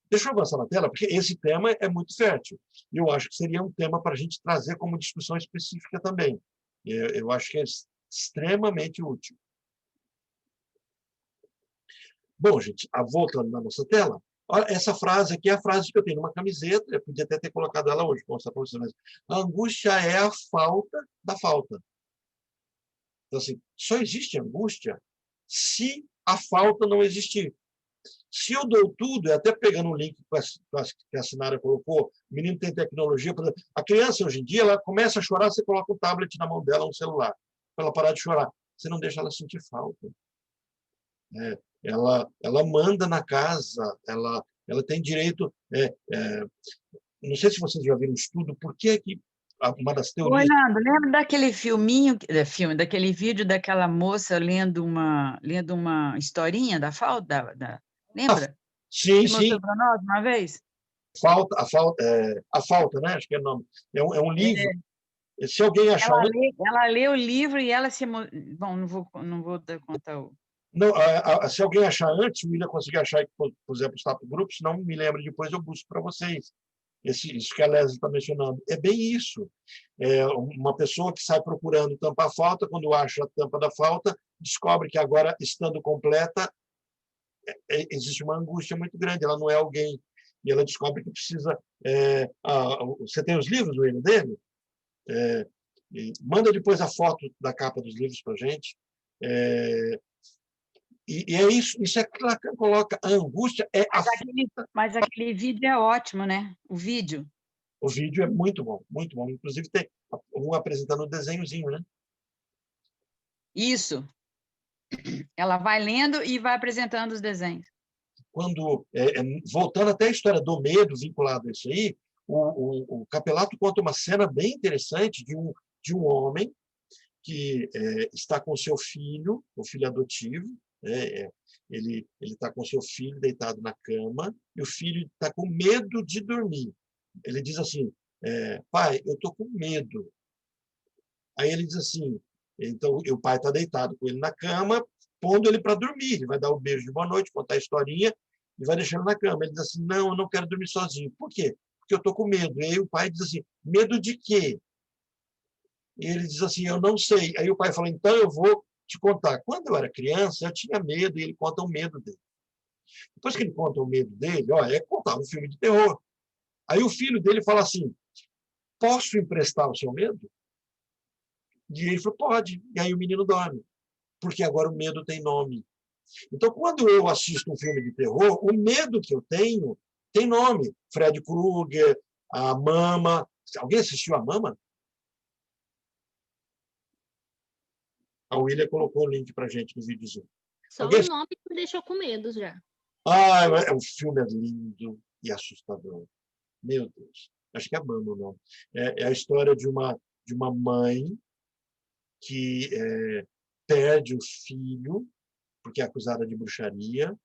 Deixa eu avançar na tela, porque esse tema é muito fértil. E eu acho que seria um tema para a gente trazer como discussão específica também. Eu acho que é extremamente útil. Bom, gente, voltando na nossa tela, olha, essa frase aqui é a frase que eu tenho numa camiseta, eu podia até ter colocado ela hoje, para mostrar para vocês, mas a angústia é a falta da falta. Então, assim, só existe angústia se a falta não existir. Se eu dou tudo, até pegando um link que a Sinara colocou, o menino tem tecnologia, por exemplo, a criança hoje em dia, ela começa a chorar, você coloca um tablet na mão dela, um celular, para ela parar de chorar. Você não deixa ela sentir falta. Ela manda na casa, ela tem direito... não sei se vocês já viram um estudo, por que uma das teorias...
Orlando, lembra daquele daquele vídeo daquela moça lendo uma historinha da falta? Lembra?
Sim,
Você mostrou para nós uma vez?
A falta, né? Acho que é o nome. É um livro. Se alguém achar...
Ela lê o livro e ela se... Bom, não vou contar o...
Não, se alguém achar antes, o William conseguir achar, por exemplo, está para o grupo, se não me lembro depois, eu busco para vocês. Isso que a Leslie está mencionando. É bem isso. É uma pessoa que sai procurando tampar a falta, quando acha a tampa da falta, descobre que agora, estando completa, existe uma angústia muito grande, ela não é alguém. E ela descobre que precisa... você tem os livros, William, dele? Manda depois a foto da capa dos livros para a gente. E é isso é que Lacan coloca. A angústia é a...
Mas aquele vídeo é ótimo, né? O vídeo.
O vídeo é muito bom, muito bom. Inclusive, tem um apresentando um desenhozinho, né?
Isso. Ela vai lendo e vai apresentando os desenhos.
Quando, voltando até a história do medo vinculado a isso aí, o Capelato conta uma cena bem interessante de um homem que está com seu filho, o filho adotivo, ele está com seu filho deitado na cama, e o filho está com medo de dormir. Ele diz assim, pai, eu estou com medo. Aí ele diz assim, então o pai está deitado com ele na cama, pondo ele para dormir. Ele vai dar um beijo de boa noite, contar a historinha, e vai deixando na cama. Ele diz assim, não, eu não quero dormir sozinho. Por quê? Porque eu estou com medo. E aí o pai diz assim, medo de quê? E ele diz assim, eu não sei. Aí o pai fala, então eu vou te contar. Quando eu era criança, eu tinha medo, e ele conta o medo dele. Depois que ele conta o medo dele, é contar um filme de terror. Aí o filho dele fala assim, posso emprestar o seu medo? E ele falou, pode. E aí o menino dorme, porque agora o medo tem nome. Então, quando eu assisto um filme de terror, o medo que eu tenho tem nome. Fred Krueger, a Mama. Alguém assistiu a Mama? A William colocou o link para a gente no videozinho.
Só o nome me deixou com medo já.
O filme é lindo e assustador. Meu Deus. Acho que é a Mama o nome. É a história de uma mãe que perde o filho porque é acusada de bruxaria,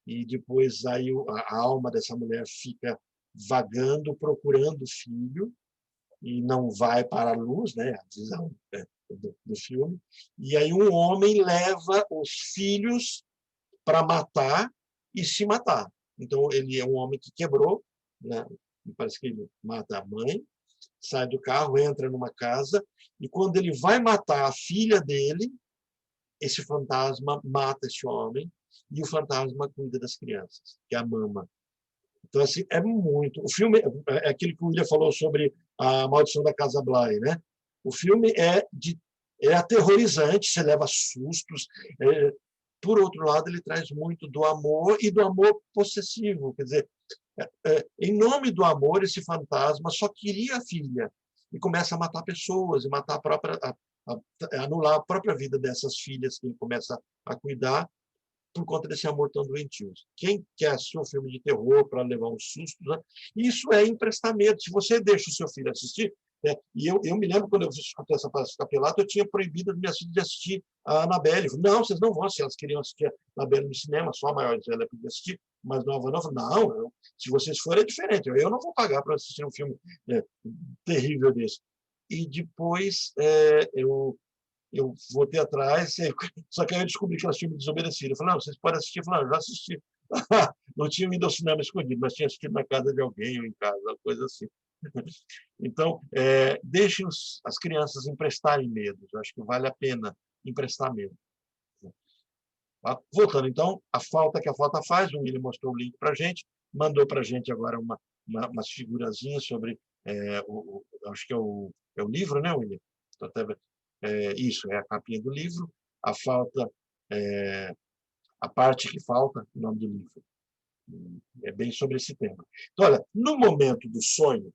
e depois aí a alma dessa mulher fica vagando, procurando o filho, e não vai para a luz, né, a visão do filme, e aí um homem leva os filhos para matar e se matar. Então, ele é um homem que quebrou, né, parece que ele mata a mãe, sai do carro, entra numa casa, e quando ele vai matar a filha dele, esse fantasma mata esse homem, e o fantasma cuida das crianças, que é a Mama. Então, assim, é muito... O filme é aquilo que o William falou sobre a Maldição da Casa Bly, né? O filme é aterrorizante, você leva sustos. Por outro lado, ele traz muito do amor e do amor possessivo. Quer dizer, em nome do amor, esse fantasma só queria a filha e começa a matar pessoas, e matar anular a própria vida dessas filhas que ele começa a cuidar por conta desse amor tão doentio. Quem quer assistir um filme de terror para levar um susto, né? Isso é emprestamento. Se você deixa o seu filho assistir, e eu me lembro quando eu escutei essa palestra do Capelato, eu tinha proibido as minhas filhas de assistir a Annabelle. Não, vocês não vão, se elas queriam assistir a Annabelle no cinema, só a maior dela podia assistir, mas nova não. Não, se vocês forem é diferente, eu não vou pagar para assistir um filme terrível desse. E depois eu voltei atrás, só que aí eu descobri que elas tinham me desobedecido. Eu falei, não, vocês podem assistir. Eu falei, não, eu já assisti. Não tinha ido ao cinema escondido, mas tinha assistido na casa de alguém ou em casa, uma coisa assim. Então, deixem as crianças emprestarem medo. Eu acho que vale a pena emprestar medo. Tá? Voltando, então, a falta que a falta faz, o William mostrou o link para a gente, mandou para a gente agora umas figurazinhas sobre, acho que é o livro, né, William? Isso, é a capinha do livro, a falta, a parte que falta, o nome do livro. É bem sobre esse tema. Então, olha, no momento do sonho,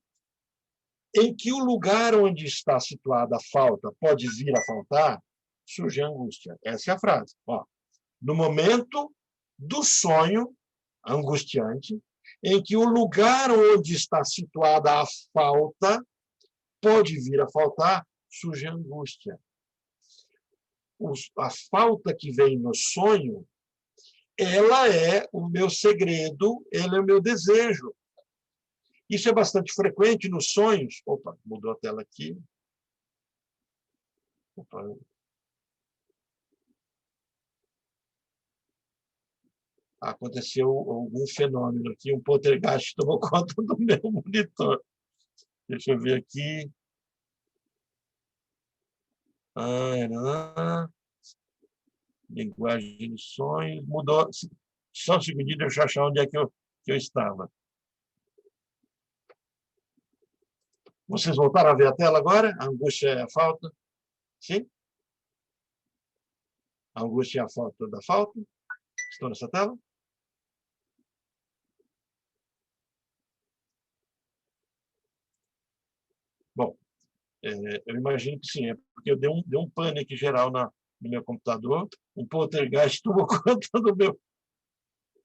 em que o lugar onde está situada a falta pode vir a faltar, surge a angústia. Essa é a frase. No momento do sonho angustiante, em que o lugar onde está situada a falta pode vir a faltar, surge a angústia. A falta que vem no sonho, ela é o meu segredo, ela é o meu desejo. Isso é bastante frequente nos sonhos. Opa, mudou a tela aqui. Opa. aconteceu algum fenômeno aqui, um poltergeist tomou conta do meu monitor. Deixa eu ver aqui. Linguagem de sonhos. Mudou. Só um segundinho, deixa eu achar onde é que eu estava. Vocês voltaram a ver a tela agora? A angústia é a falta? Sim? A angústia é a falta da falta? Estão nessa tela? Bom, eu imagino que sim, é porque eu dei um pânico geral no meu computador, um poltergeist tomou conta do meu...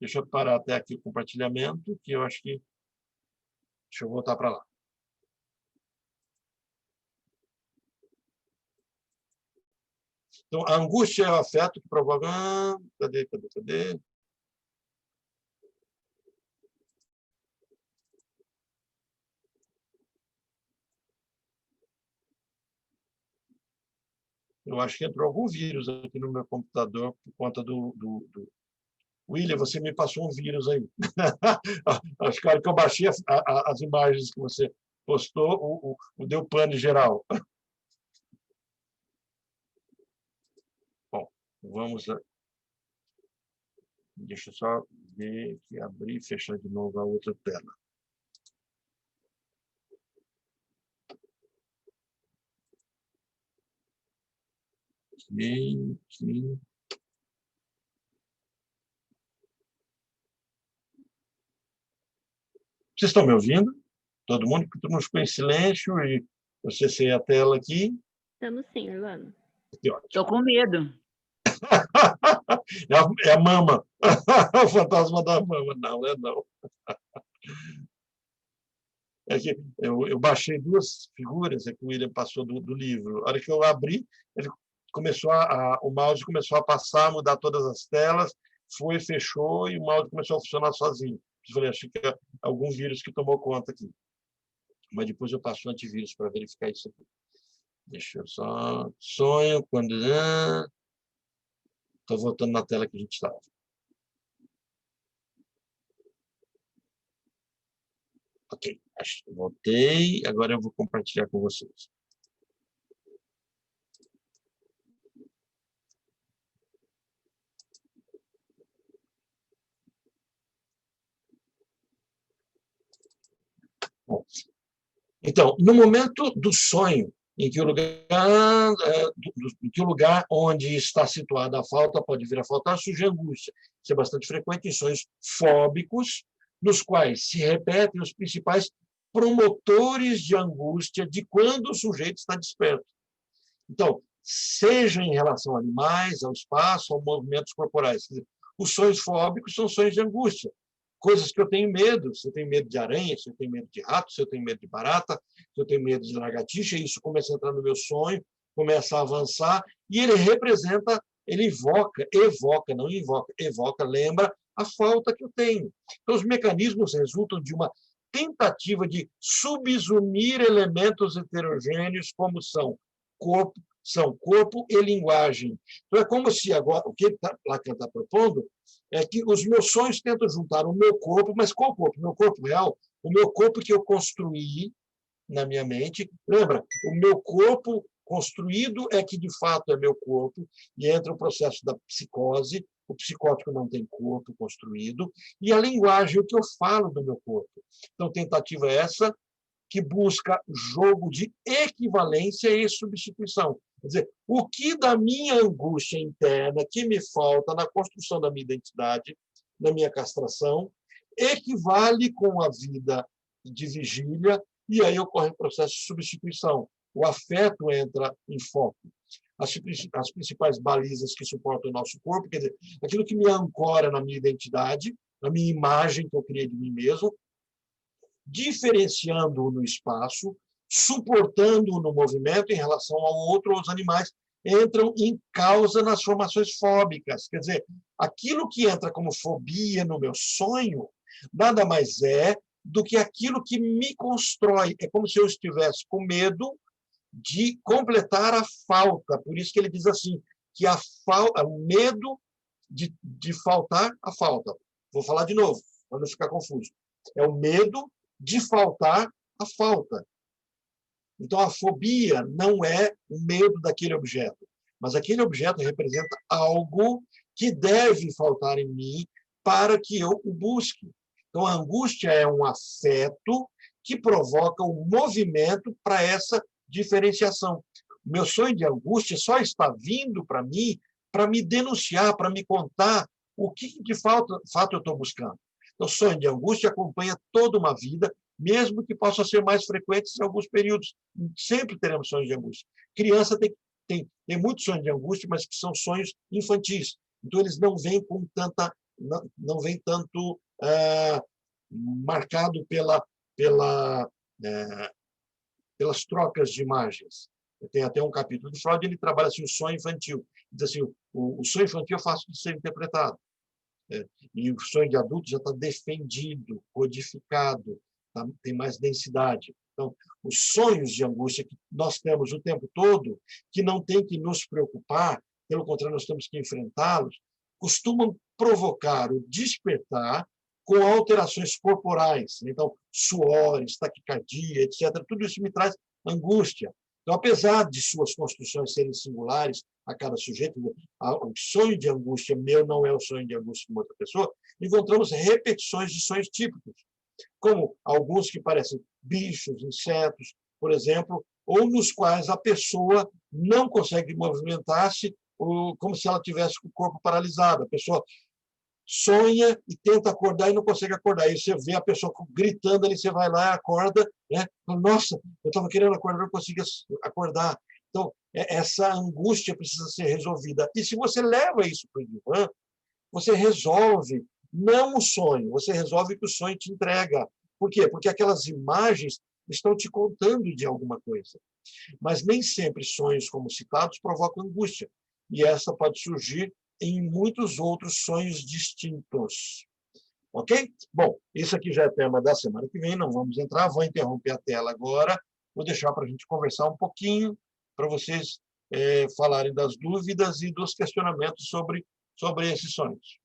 Deixa eu parar até aqui o compartilhamento, que eu acho que... Deixa eu voltar para lá. Então, a angústia é o afeto que provoca... Cadê? Eu acho que entrou algum vírus aqui no meu computador por conta do... William, você me passou um vírus aí. Acho que a hora que eu baixei as imagens que você postou, deu pane geral. Bom, vamos... Deixa eu só ver aqui, abrir e fechar de novo a outra tela. Aqui. Vocês estão me ouvindo? Todo mundo ficou em silêncio e eu acessei a tela aqui.
Estamos sim, Orlando.
Estou com medo.
É a mama. O fantasma da mama. Não, não. É que eu baixei duas figuras que o William passou do livro. A hora que eu abri, ele começou o mouse começou a passar, mudar todas as telas, fechou e o mouse começou a funcionar sozinho. Eu falei, acho que é algum vírus que tomou conta aqui. Mas depois eu passo o antivírus para verificar isso aqui. Deixa eu só... Sonho, quando... Estou voltando na tela que a gente estava. Ok, acho que voltei. Agora eu vou compartilhar com vocês. Bom, então, no momento do sonho, em que o lugar onde está situada a falta pode vir a faltar, surge angústia. Isso é bastante frequente em sonhos fóbicos, nos quais se repetem os principais promotores de angústia de quando o sujeito está desperto. Então, seja em relação a animais, ao espaço, a movimentos corporais. Os sonhos fóbicos são sonhos de angústia. Coisas que eu tenho medo. Se eu tenho medo de aranha, se eu tenho medo de rato, se eu tenho medo de barata, se eu tenho medo de lagartixa, isso começa a entrar no meu sonho, começa a avançar, e ele representa, ele evoca, lembra a falta que eu tenho. Então, os mecanismos resultam de uma tentativa de subsumir elementos heterogêneos como são corpo e linguagem. Então, é como se agora, o que Lacan está propondo é que os meus sonhos tentam juntar o meu corpo, mas qual corpo? O meu corpo real, o meu corpo que eu construí na minha mente. Lembra, o meu corpo construído é que, de fato, é meu corpo, e entra o processo da psicose, o psicótico não tem corpo construído, e a linguagem, o que eu falo do meu corpo. Então, tentativa é essa, que busca jogo de equivalência e substituição. Quer dizer, o que da minha angústia interna, que me falta na construção da minha identidade, na minha castração, equivale com a vida de vigília, e aí ocorre o processo de substituição. O afeto entra em foco. As principais balizas que suportam o nosso corpo, quer dizer, aquilo que me ancora na minha identidade, na minha imagem que eu criei de mim mesmo, diferenciando-o no espaço, suportando-o no movimento em relação ao outro, aos animais, entram em causa nas formações fóbicas. Quer dizer, aquilo que entra como fobia no meu sonho, nada mais é do que aquilo que me constrói. É como se eu estivesse com medo de completar a falta. Por isso que ele diz assim, que o medo de faltar a falta. Vou falar de novo, para não ficar confuso. É o medo de faltar a falta. Então, a fobia não é o medo daquele objeto, mas aquele objeto representa algo que deve faltar em mim para que eu o busque. Então, a angústia é um afeto que provoca um movimento para essa diferenciação. O meu sonho de angústia só está vindo para mim para me denunciar, para me contar o que de fato eu estou buscando. Então, o sonho de angústia acompanha toda uma vida, mesmo que possa ser mais frequente em alguns períodos. Sempre teremos sonhos de angústia. Criança tem muitos sonhos de angústia, mas que são sonhos infantis. Então, eles não vêm com tanta, não vêm tanto marcado pelas trocas de imagens. Tem até um capítulo de Freud, ele trabalha assim, o sonho infantil. Diz assim, o sonho infantil é fácil de ser interpretado. E o sonho de adulto já está defendido, codificado, tem mais densidade. Então, os sonhos de angústia que nós temos o tempo todo, que não tem que nos preocupar, pelo contrário, nós temos que enfrentá-los, costumam provocar o despertar com alterações corporais. Então, suores, taquicardia, etc. Tudo isso me traz angústia. Então, apesar de suas construções serem singulares a cada sujeito, o sonho de angústia meu não é o sonho de angústia de uma outra pessoa, encontramos repetições de sonhos típicos, como alguns que parecem bichos, insetos, por exemplo, ou nos quais a pessoa não consegue movimentar-se, como se ela tivesse com o corpo paralisado. A pessoa sonha e tenta acordar e não consegue acordar. Aí você vê a pessoa gritando ali, você vai lá, acorda, né? Nossa, eu estava querendo acordar, não conseguia acordar. Então, essa angústia precisa ser resolvida. E se você leva isso para o divã, você resolve não o sonho, você resolve o que o sonho te entrega. Por quê? Porque aquelas imagens estão te contando de alguma coisa. Mas nem sempre sonhos como citados provocam angústia. E essa pode surgir em muitos outros sonhos distintos. Ok? Bom, isso aqui já é tema da semana que vem, não vamos entrar, vou interromper a tela agora, vou deixar para a gente conversar um pouquinho, para vocês falarem das dúvidas e dos questionamentos sobre esses sonhos.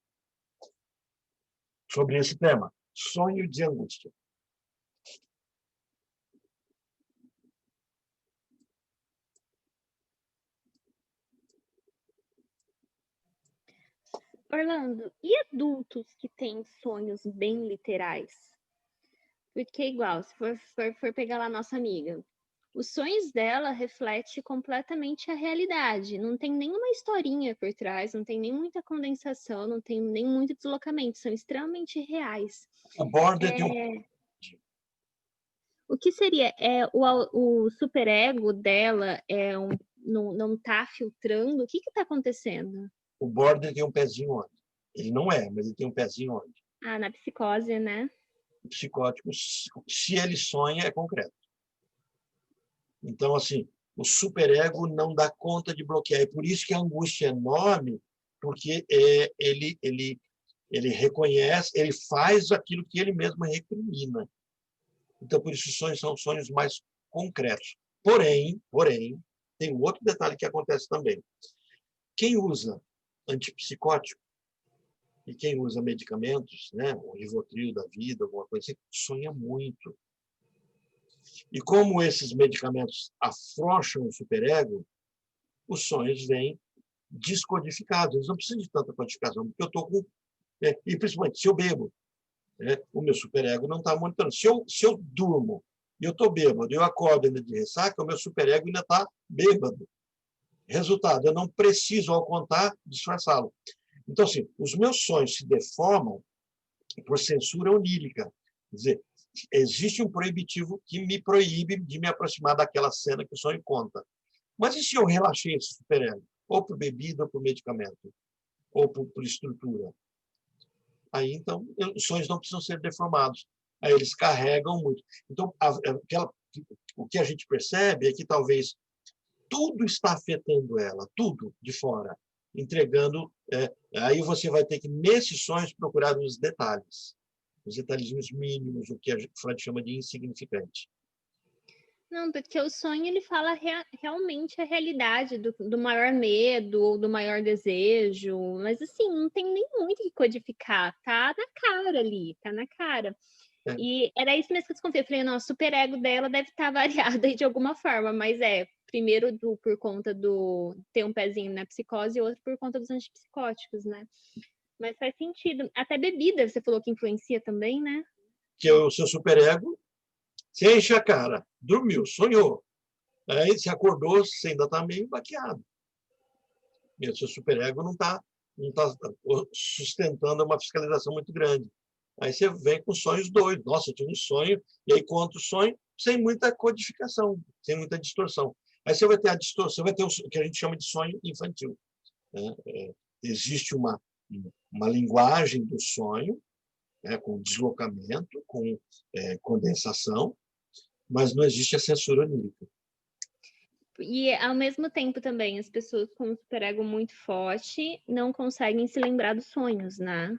Sobre esse tema, sonho de angústia.
Orlando, e adultos que têm sonhos bem literais? Porque, igual, se for pegar lá a nossa amiga, os sonhos dela refletem completamente a realidade. Não tem nenhuma historinha por trás, não tem nem muita condensação, não tem nem muito deslocamento, são extremamente reais.
O border de um...
O que seria? O superego dela não está filtrando? O que está acontecendo?
O border tem um pezinho onde? Ele não é, mas ele tem um pezinho onde?
Ah, na psicose, né?
O psicótico, se ele sonha, é concreto. Então, assim, o superego não dá conta de bloquear. É por isso que a angústia é enorme, porque ele reconhece, ele faz aquilo que ele mesmo recrimina. Então, por isso, os sonhos são sonhos mais concretos. Porém, tem um outro detalhe que acontece também. Quem usa antipsicótico e quem usa medicamentos, né, o Rivotril da vida, alguma coisa assim, sonha muito. E como esses medicamentos afrouxam o superego, os sonhos vêm descodificados. Eles não precisam de tanta codificação, porque eu estou com... e principalmente, se eu bebo, o meu superego não está monitorando. Se eu durmo e eu estou bêbado, eu acordo ainda de ressaca, o meu superego ainda está bêbado. Resultado, eu não preciso, ao contar, disfarçá-lo. Então, assim, os meus sonhos se deformam por censura onírica. Quer dizer, existe um proibitivo que me proíbe de me aproximar daquela cena que o sonho conta. Mas e se eu relaxei esse superego? Ou por bebida, ou por medicamento, ou por estrutura? Aí, então, os sonhos não precisam ser deformados. Aí eles carregam muito. Então, o que a gente percebe é que talvez tudo está afetando ela, tudo de fora, entregando. Aí você vai ter que, nesses sonhos, procurar os detalhezinhos mínimos, o que a Freud chama de insignificante.
Não, porque o sonho ele fala realmente a realidade do maior medo ou do maior desejo, mas assim, não tem nem muito o que codificar, tá na cara ali, tá na cara.
É.
E era isso mesmo que eu desconfiei. Eu falei, nossa, o superego dela deve estar variado aí de alguma forma, mas primeiro por conta do ter um pezinho na psicose e outro por conta dos antipsicóticos, né? Mas faz sentido. Até bebida, você falou que influencia também, né?
Que é o seu superego, você enche a cara, dormiu, sonhou. Aí você acordou, você ainda está meio baqueado. E o seu superego não tá sustentando uma fiscalização muito grande. Aí você vem com sonhos doidos. Nossa, eu tive um sonho, e aí conta o sonho sem muita codificação, sem muita distorção. Aí você vai ter a distorção, vai ter o que a gente chama de sonho infantil, né? Existe uma linguagem do sonho, né, com deslocamento, com condensação, mas não existe a censura onírica.
E, ao mesmo tempo, também, as pessoas com um superego muito forte não conseguem se lembrar dos sonhos, né?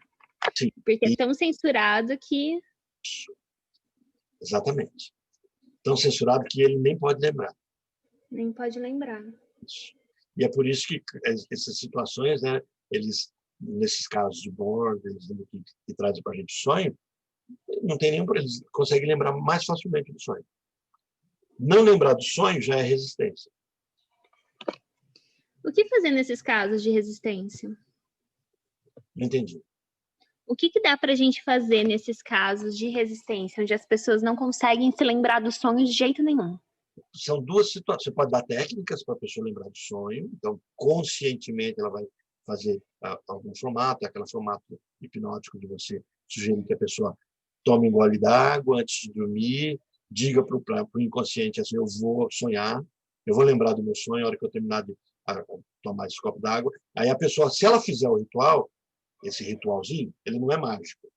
Sim.
Porque é tão censurado que...
Exatamente. Tão censurado que ele nem pode lembrar.
Nem pode lembrar.
E é por isso que essas situações, né, eles, nesses casos de Borges, que trazem para a gente sonho, não tem nenhum, eles conseguem lembrar mais facilmente do sonho. Não lembrar do sonho já é resistência.
O que fazer nesses casos de resistência?
Não entendi.
O que dá para a gente fazer nesses casos de resistência, onde as pessoas não conseguem se lembrar dos sonhos de jeito nenhum?
São duas situações. Você pode dar técnicas para a pessoa lembrar do sonho, então, conscientemente, ela vai fazer algum formato, aquele formato hipnótico de você sugerir que a pessoa tome um gole d'água antes de dormir, diga para o inconsciente assim, eu vou sonhar, eu vou lembrar do meu sonho na hora que eu terminar de tomar esse copo d'água. Aí a pessoa, se ela fizer o ritual, esse ritualzinho, ele não é mágico,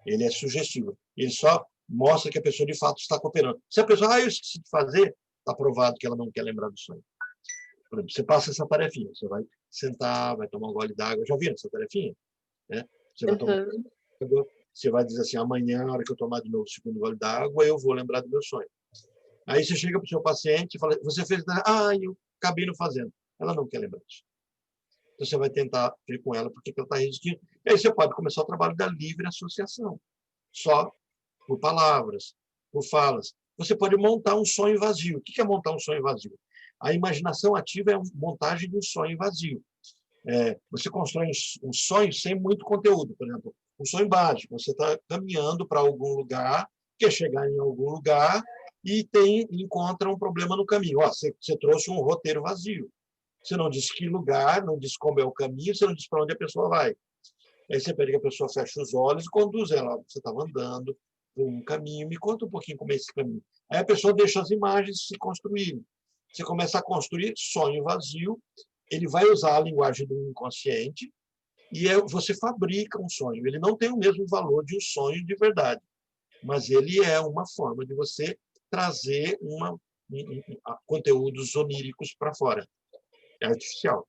ele é sugestivo. Ele só mostra que a pessoa, de fato, está cooperando. Se a pessoa, eu esqueci de fazer, está provado que ela não quer lembrar do sonho. Por exemplo, você passa essa tarefinha, você vai sentar, vai tomar um gole d'água. Já viram essa tarefinha? Né? Você vai tomar água, você vai dizer assim, amanhã, na hora que eu tomar de novo o segundo gole d'água, eu vou lembrar do meu sonho. Aí você chega para o seu paciente e fala, você fez... eu acabei não fazendo. Ela não quer lembrar disso. Então, você vai tentar ver com ela porque ela está resistindo. E aí você pode começar o trabalho da livre associação. Só por palavras, por falas. Você pode montar um sonho vazio. O que é montar um sonho vazio? A imaginação ativa é a montagem de um sonho vazio. Você constrói um sonho sem muito conteúdo. Por exemplo, um sonho básico. Você está caminhando para algum lugar, quer chegar em algum lugar e encontra um problema no caminho. Você trouxe um roteiro vazio. Você não disse que lugar, não disse como é o caminho, você não disse para onde a pessoa vai. Aí você pede que a pessoa feche os olhos e conduz ela. Você estava andando por um caminho, me conta um pouquinho como é esse caminho. Aí a pessoa deixa as imagens se construírem. Você começa a construir sonho vazio, ele vai usar a linguagem do inconsciente e você fabrica um sonho. Ele não tem o mesmo valor de um sonho de verdade, mas ele é uma forma de você trazer conteúdos oníricos para fora. É artificial.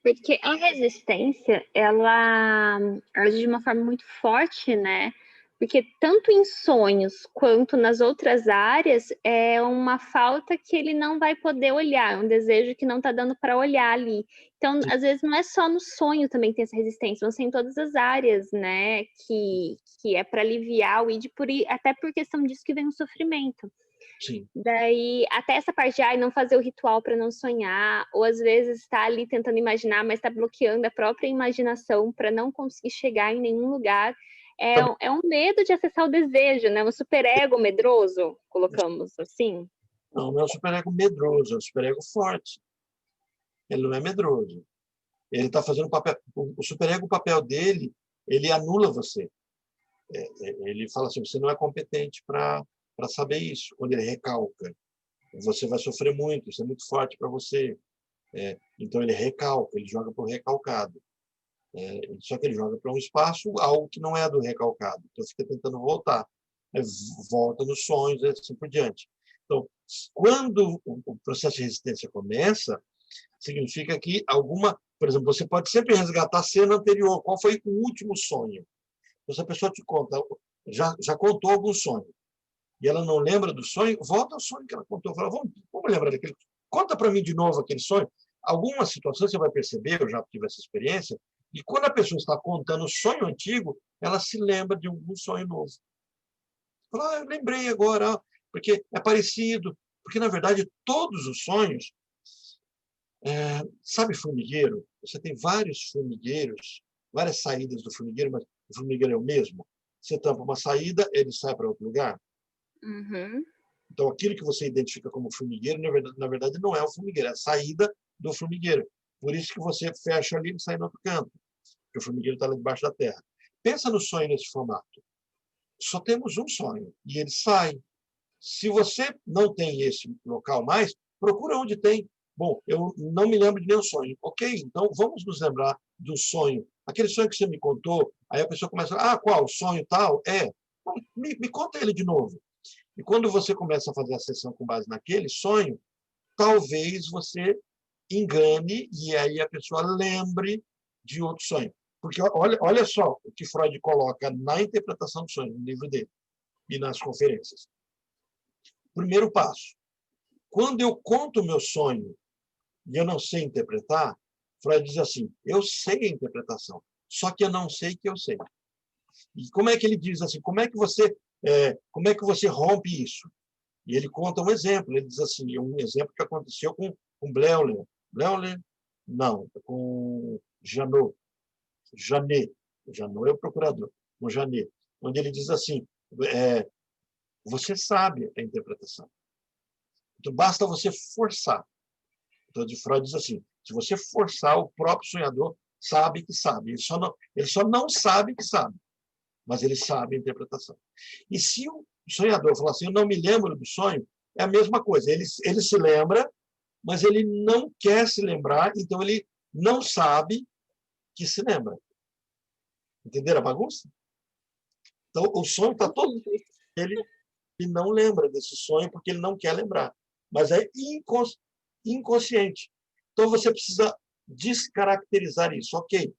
Porque a resistência, ela age de uma forma muito forte, né? Porque tanto em sonhos quanto nas outras áreas, é uma falta que ele não vai poder olhar, é um desejo que não está dando para olhar ali. Então, às vezes, não é só no sonho também que tem essa resistência, você tem em todas as áreas, né? Que é para aliviar o id, até por questão disso que vem o sofrimento.
Sim.
Daí, até essa parte de não fazer o ritual para não sonhar, ou às vezes está ali tentando imaginar, mas está bloqueando a própria imaginação para não conseguir chegar em nenhum lugar. É um medo de acessar o desejo, né? Um superego medroso, colocamos assim.
Não é um superego medroso, é um superego forte. Ele não é medroso. Ele está fazendo o papel... O superego, o papel dele, ele anula você. Ele fala assim, você não é competente para saber isso. Quando ele recalca, você vai sofrer muito, isso é muito forte para você. Então, ele recalca, ele joga para o recalcado. Só que ele joga para um espaço, algo que não é do recalcado. Então, fica tentando voltar. Volta nos sonhos e assim por diante. Então, quando o processo de resistência começa, significa que por exemplo, você pode sempre resgatar a cena anterior. Qual foi o último sonho? Então, se a pessoa te conta, já contou algum sonho. e ela não lembra do sonho, volta ao sonho que ela contou. Fala, vamos lembrar daquele. Conta para mim de novo aquele sonho. Algumas situações você vai perceber, eu já tive essa experiência, e quando a pessoa está contando o sonho antigo, ela se lembra de um sonho novo. Fala, eu lembrei agora, porque é parecido. Porque, na verdade, todos os sonhos... sabe formigueiro? Você tem vários formigueiros, várias saídas do formigueiro, mas o formigueiro é o mesmo. Você tampa uma saída, ele sai para outro lugar.
Uhum.
Então, aquilo que você identifica como formigueiro, na verdade, não é o formigueiro, é a saída do formigueiro. Por isso que você fecha ali e sai no outro canto, porque o formigueiro está lá debaixo da terra. Pensa no sonho nesse formato. Só temos um sonho, e ele sai. Se você não tem esse local mais, procura onde tem. Bom, eu não me lembro de nenhum sonho. Ok, então vamos nos lembrar do sonho. Aquele sonho que você me contou, aí a pessoa começa, qual? Sonho tal? Bom, me conta ele de novo. E quando você começa a fazer a sessão com base naquele sonho, talvez você engane e aí a pessoa lembre de outro sonho. Porque olha só o que Freud coloca na interpretação do sonho, no livro dele e nas conferências. Primeiro passo. Quando eu conto o meu sonho e eu não sei interpretar, Freud diz assim, eu sei a interpretação, só que eu não sei que eu sei. E como é que ele diz assim, como é que você rompe isso? E ele conta um exemplo, ele diz assim, um exemplo que aconteceu com Bleuler. Bleuler? Não, com Janot. Janet é o procurador, com Janet, onde ele diz assim, você sabe a interpretação. Então, basta você forçar. Então, de Freud diz assim, se você forçar, o próprio sonhador sabe que sabe. Ele só não sabe que sabe, mas ele sabe a interpretação. E se o sonhador falar assim, eu não me lembro do sonho, é a mesma coisa. Ele se lembra, mas ele não quer se lembrar, então ele não sabe que se lembra. Entenderam a bagunça? Então, o sonho está todo ele não lembra desse sonho porque ele não quer lembrar. Mas é inconsciente. Então, você precisa descaracterizar isso. Ok,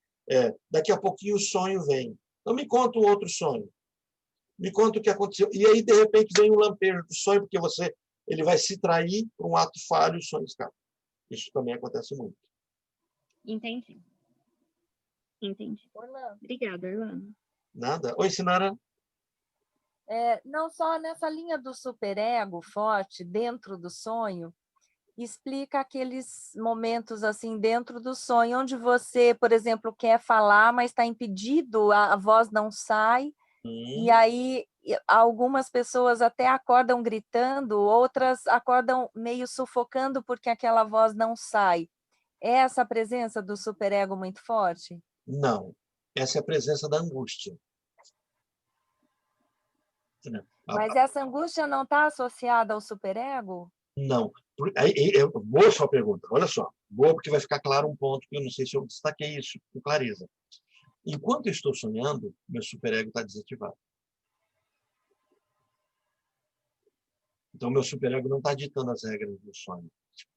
daqui a pouquinho o sonho vem. Então, me conta um outro sonho. Me conta o que aconteceu. E aí, de repente, vem um lampejo do sonho, porque ele vai se trair por um ato falho e o sonho escapa. Isso também acontece muito.
Entendi.
Orlando.
Obrigada, Orlando.
Nada. Oi, Sinara.
Não só nessa linha do superego forte dentro do sonho, explica aqueles momentos assim dentro do sonho, onde você, por exemplo, quer falar, mas está impedido, a voz não sai, e aí algumas pessoas até acordam gritando, outras acordam meio sufocando porque aquela voz não sai. É essa a presença do superego muito forte?
Não. Essa é a presença da angústia.
Mas essa angústia não está associada ao superego?
Não. Boa sua pergunta. Olha só. Boa, porque vai ficar claro um ponto que eu não sei se eu destaquei isso com clareza. Enquanto eu estou sonhando, meu superego está desativado. Então, meu superego não está ditando as regras do sonho.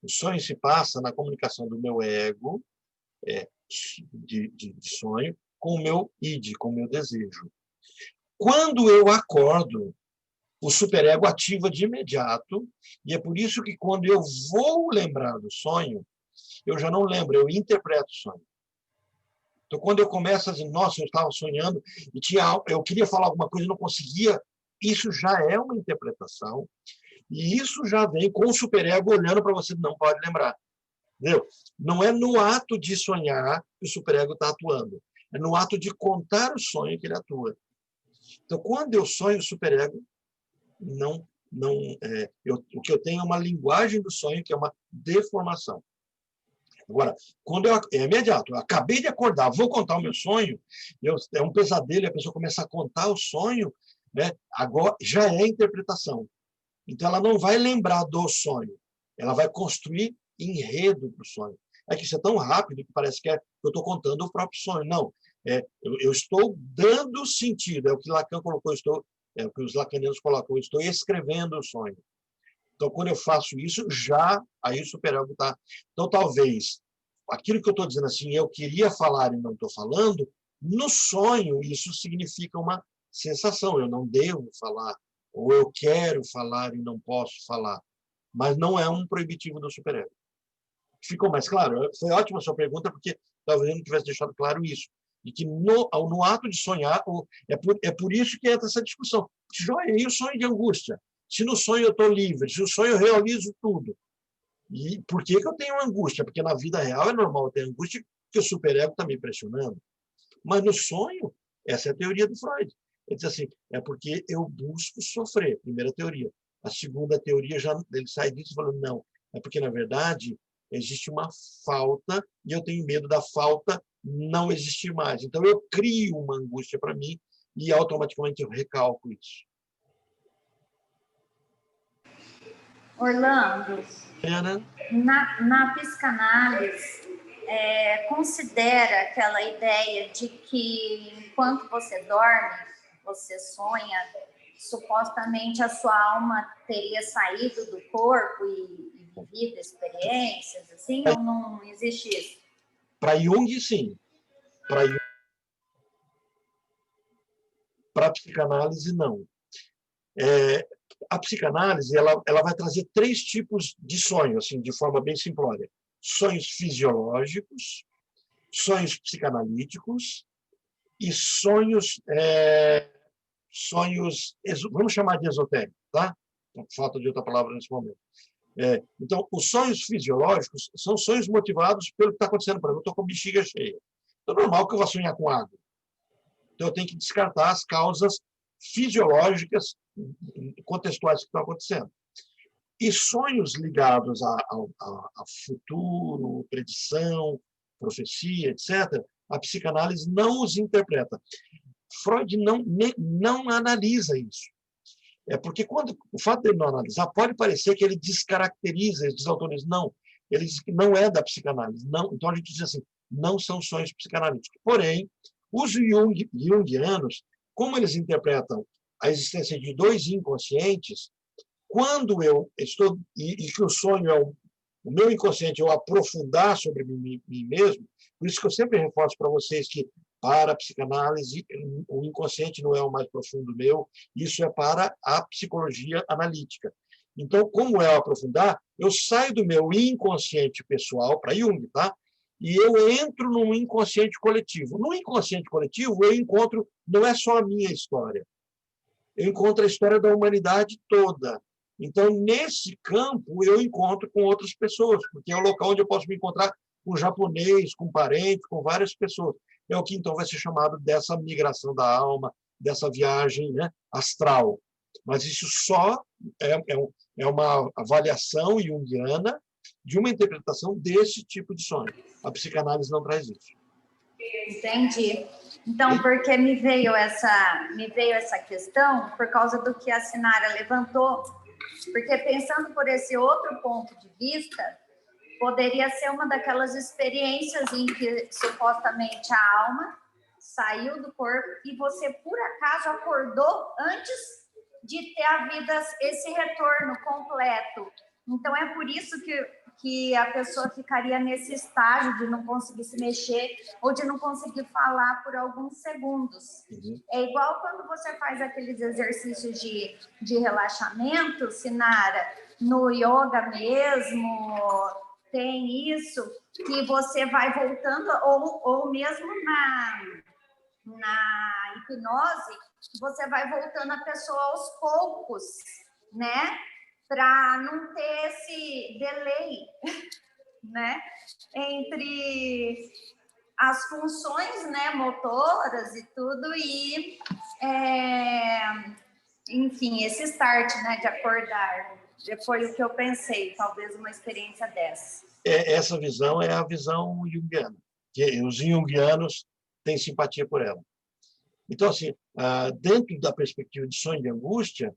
O sonho se passa na comunicação do meu ego, de sonho, com o meu id, com o meu desejo. Quando eu acordo, o superego ativa de imediato, e é por isso que quando eu vou lembrar do sonho, eu já não lembro, eu interpreto o sonho. Então, quando eu começo a dizer, nossa, eu estava sonhando, e eu queria falar alguma coisa e não conseguia, isso já é uma interpretação, e isso já vem com o superego olhando para você, não pode lembrar. Entendeu? Não é no ato de sonhar que o superego está atuando, é no ato de contar o sonho que ele atua. Então, quando eu sonho, o superego o que eu tenho é uma linguagem do sonho, que é uma deformação. Agora, quando é imediato, eu acabei de acordar, vou contar o meu sonho, é um pesadelo, e a pessoa começa a contar o sonho, né? Agora já é interpretação. Então, ela não vai lembrar do sonho, ela vai construir enredo para o sonho. É que isso é tão rápido que parece que eu estou contando o próprio sonho. Não, eu estou dando sentido, é o que Lacan colocou, é o que os lacanianos colocam, eu estou escrevendo o sonho. Então, quando eu faço isso, aí o superego está... Então, talvez, aquilo que eu estou dizendo assim, eu queria falar e não estou falando, no sonho, isso significa uma sensação, eu não devo falar ou eu quero falar e não posso falar, mas não é um proibitivo do superego. Ficou mais claro? Foi ótima a sua pergunta, porque talvez eu não tivesse deixado claro isso. E que no ato de sonhar, é por isso que entra essa discussão. Joia, e o sonho de angústia? Se no sonho eu estou livre, se no sonho eu realizo tudo. E por que eu tenho angústia? Porque na vida real é normal eu ter angústia, porque o superego está me pressionando. Mas no sonho, essa é a teoria do Freud. Ele diz assim, é porque eu busco sofrer, primeira teoria. A segunda teoria, já ele sai disso falando, não, é porque, na verdade, existe uma falta e eu tenho medo da falta não existir mais. Então, eu crio uma angústia para mim e automaticamente eu recalco isso.
Orlando, na psicanálise, considera aquela ideia de que enquanto você dorme, você sonha, supostamente a sua alma teria saído do corpo e vivido experiências, assim, ou não existe isso?
Para Jung, sim. Para a psicanálise, não. A psicanálise ela vai trazer 3 tipos de sonho, assim, de forma bem simplória. Sonhos fisiológicos, sonhos psicanalíticos e sonhos, vamos chamar de esotéricos, tá? Por falta de outra palavra nesse momento. Então, os sonhos fisiológicos são sonhos motivados pelo que está acontecendo para mim. Eu estou com a bexiga cheia. Então, é normal que eu vá sonhar com água. Então, eu tenho que descartar as causas fisiológicas contextuais que estão acontecendo. E sonhos ligados a futuro, predição, profecia, etc., a psicanálise não os interpreta. Freud não analisa isso. Porque o fato de ele não analisar pode parecer que ele descaracteriza, ele desautoriza. Não, ele diz que não é da psicanálise. Não, então a gente diz assim, não são sonhos psicanalíticos. Porém, os junguianos, como eles interpretam a existência de 2 inconscientes, quando eu estou, e que o sonho é o meu inconsciente, eu aprofundar sobre mim mesmo, por isso que eu sempre reforço para vocês que, para a psicanálise, o inconsciente não é o mais profundo meu, isso é para a psicologia analítica. Então, como é o aprofundar, eu saio do meu inconsciente pessoal, para Jung, tá? E eu entro num inconsciente coletivo. No inconsciente coletivo, eu encontro, não é só a minha história, eu encontro a história da humanidade toda. Então, nesse campo, eu encontro com outras pessoas, porque é o local onde eu posso me encontrar com japonês, com parentes, com várias pessoas. É o que, então, vai ser chamado dessa migração da alma, dessa viagem, né, astral. Mas isso só é uma avaliação junguiana de uma interpretação desse tipo de sonho. A psicanálise não traz isso.
Entendi. Então, porque me veio essa questão por causa do que a Sinara levantou, porque pensando por esse outro ponto de vista, poderia ser uma daquelas experiências em que supostamente a alma saiu do corpo e você, por acaso, acordou antes de ter havido esse retorno completo. Então, é por isso que a pessoa ficaria nesse estágio de não conseguir se mexer ou de não conseguir falar por alguns segundos.
Uhum.
É igual quando você faz aqueles exercícios de relaxamento, Sinara, no yoga mesmo, tem isso, que você vai voltando, ou mesmo na hipnose, você vai voltando a pessoa aos poucos, né? Para não ter esse delay, né? Entre as funções, né, motoras e tudo, e, enfim, esse start, né, de acordar. Foi o que eu pensei, talvez uma experiência dessa.
Essa visão é a visão junguiana, que os junguianos têm simpatia por ela. Então, assim, dentro da perspectiva de sonho de angústia,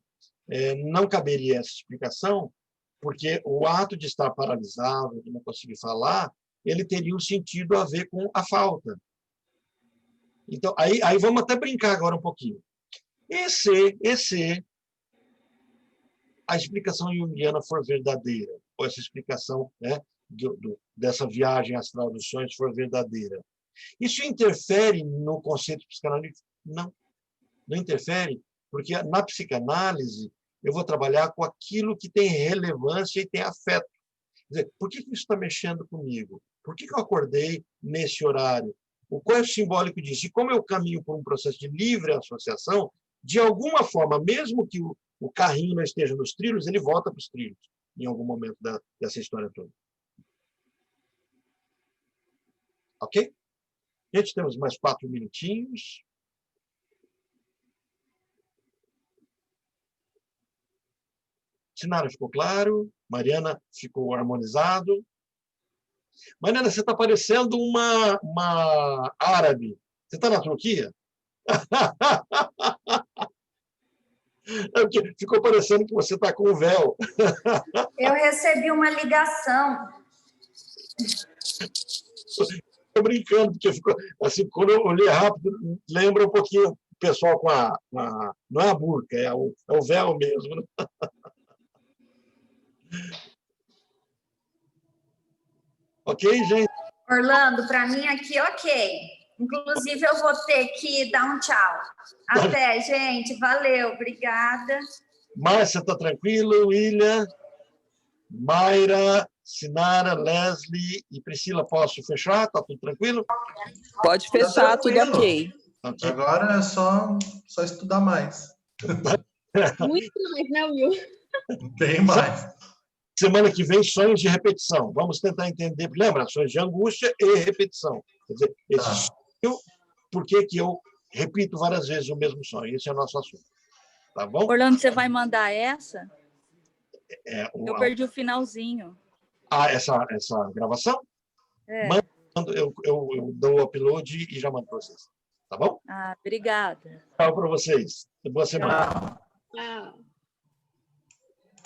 não caberia essa explicação, porque o ato de estar paralisado, de não conseguir falar, ele teria um sentido a ver com a falta. Então, aí vamos até brincar agora um pouquinho. E se a explicação junguiana for verdadeira, ou essa explicação, né, dessa viagem astral dos sonhos for verdadeira, isso interfere no conceito psicanalítico? Não interfere, Porque na psicanálise eu vou trabalhar com aquilo que tem relevância e tem afeto. Quer dizer, por que isso está mexendo comigo? Por que eu acordei nesse horário? Qual é o simbólico disso? E como eu caminho por um processo de livre associação, de alguma forma, mesmo que o carrinho não esteja nos trilhos, ele volta para os trilhos em algum momento dessa história toda. Ok? Gente, temos mais 4 minutinhos. Sinara ficou claro. Mariana ficou harmonizado. Mariana, você está parecendo uma árabe. Você está na Turquia? Ficou parecendo que você está com o véu.
Eu recebi uma ligação.
Estou brincando, porque ficou, assim, quando eu olhei rápido, lembra um pouquinho o pessoal com não é a burca, é o véu mesmo. Né? Ok, gente?
Orlando, para mim aqui, ok. Inclusive, eu vou ter que dar um tchau. Até, gente. Valeu, obrigada.
Márcia, está tranquilo? William, Mayra, Sinara, Leslie e Priscila, posso fechar? Está tudo tranquilo?
Pode fechar, tudo ok.
Ok.
Agora é só estudar mais.
Muito mais, né, Will?
Bem mais.
Semana que vem, sonhos de repetição. Vamos tentar entender. Lembra? Sonhos de angústia e repetição. Quer dizer, esse sonho, por que eu repito várias vezes o mesmo sonho? Esse é o nosso assunto. Tá bom?
Orlando, você vai mandar essa?
Eu
perdi o finalzinho.
Essa gravação? Eu dou o upload e já mando para vocês. Tá bom?
Obrigada.
Tchau para vocês. Boa semana.
Tchau.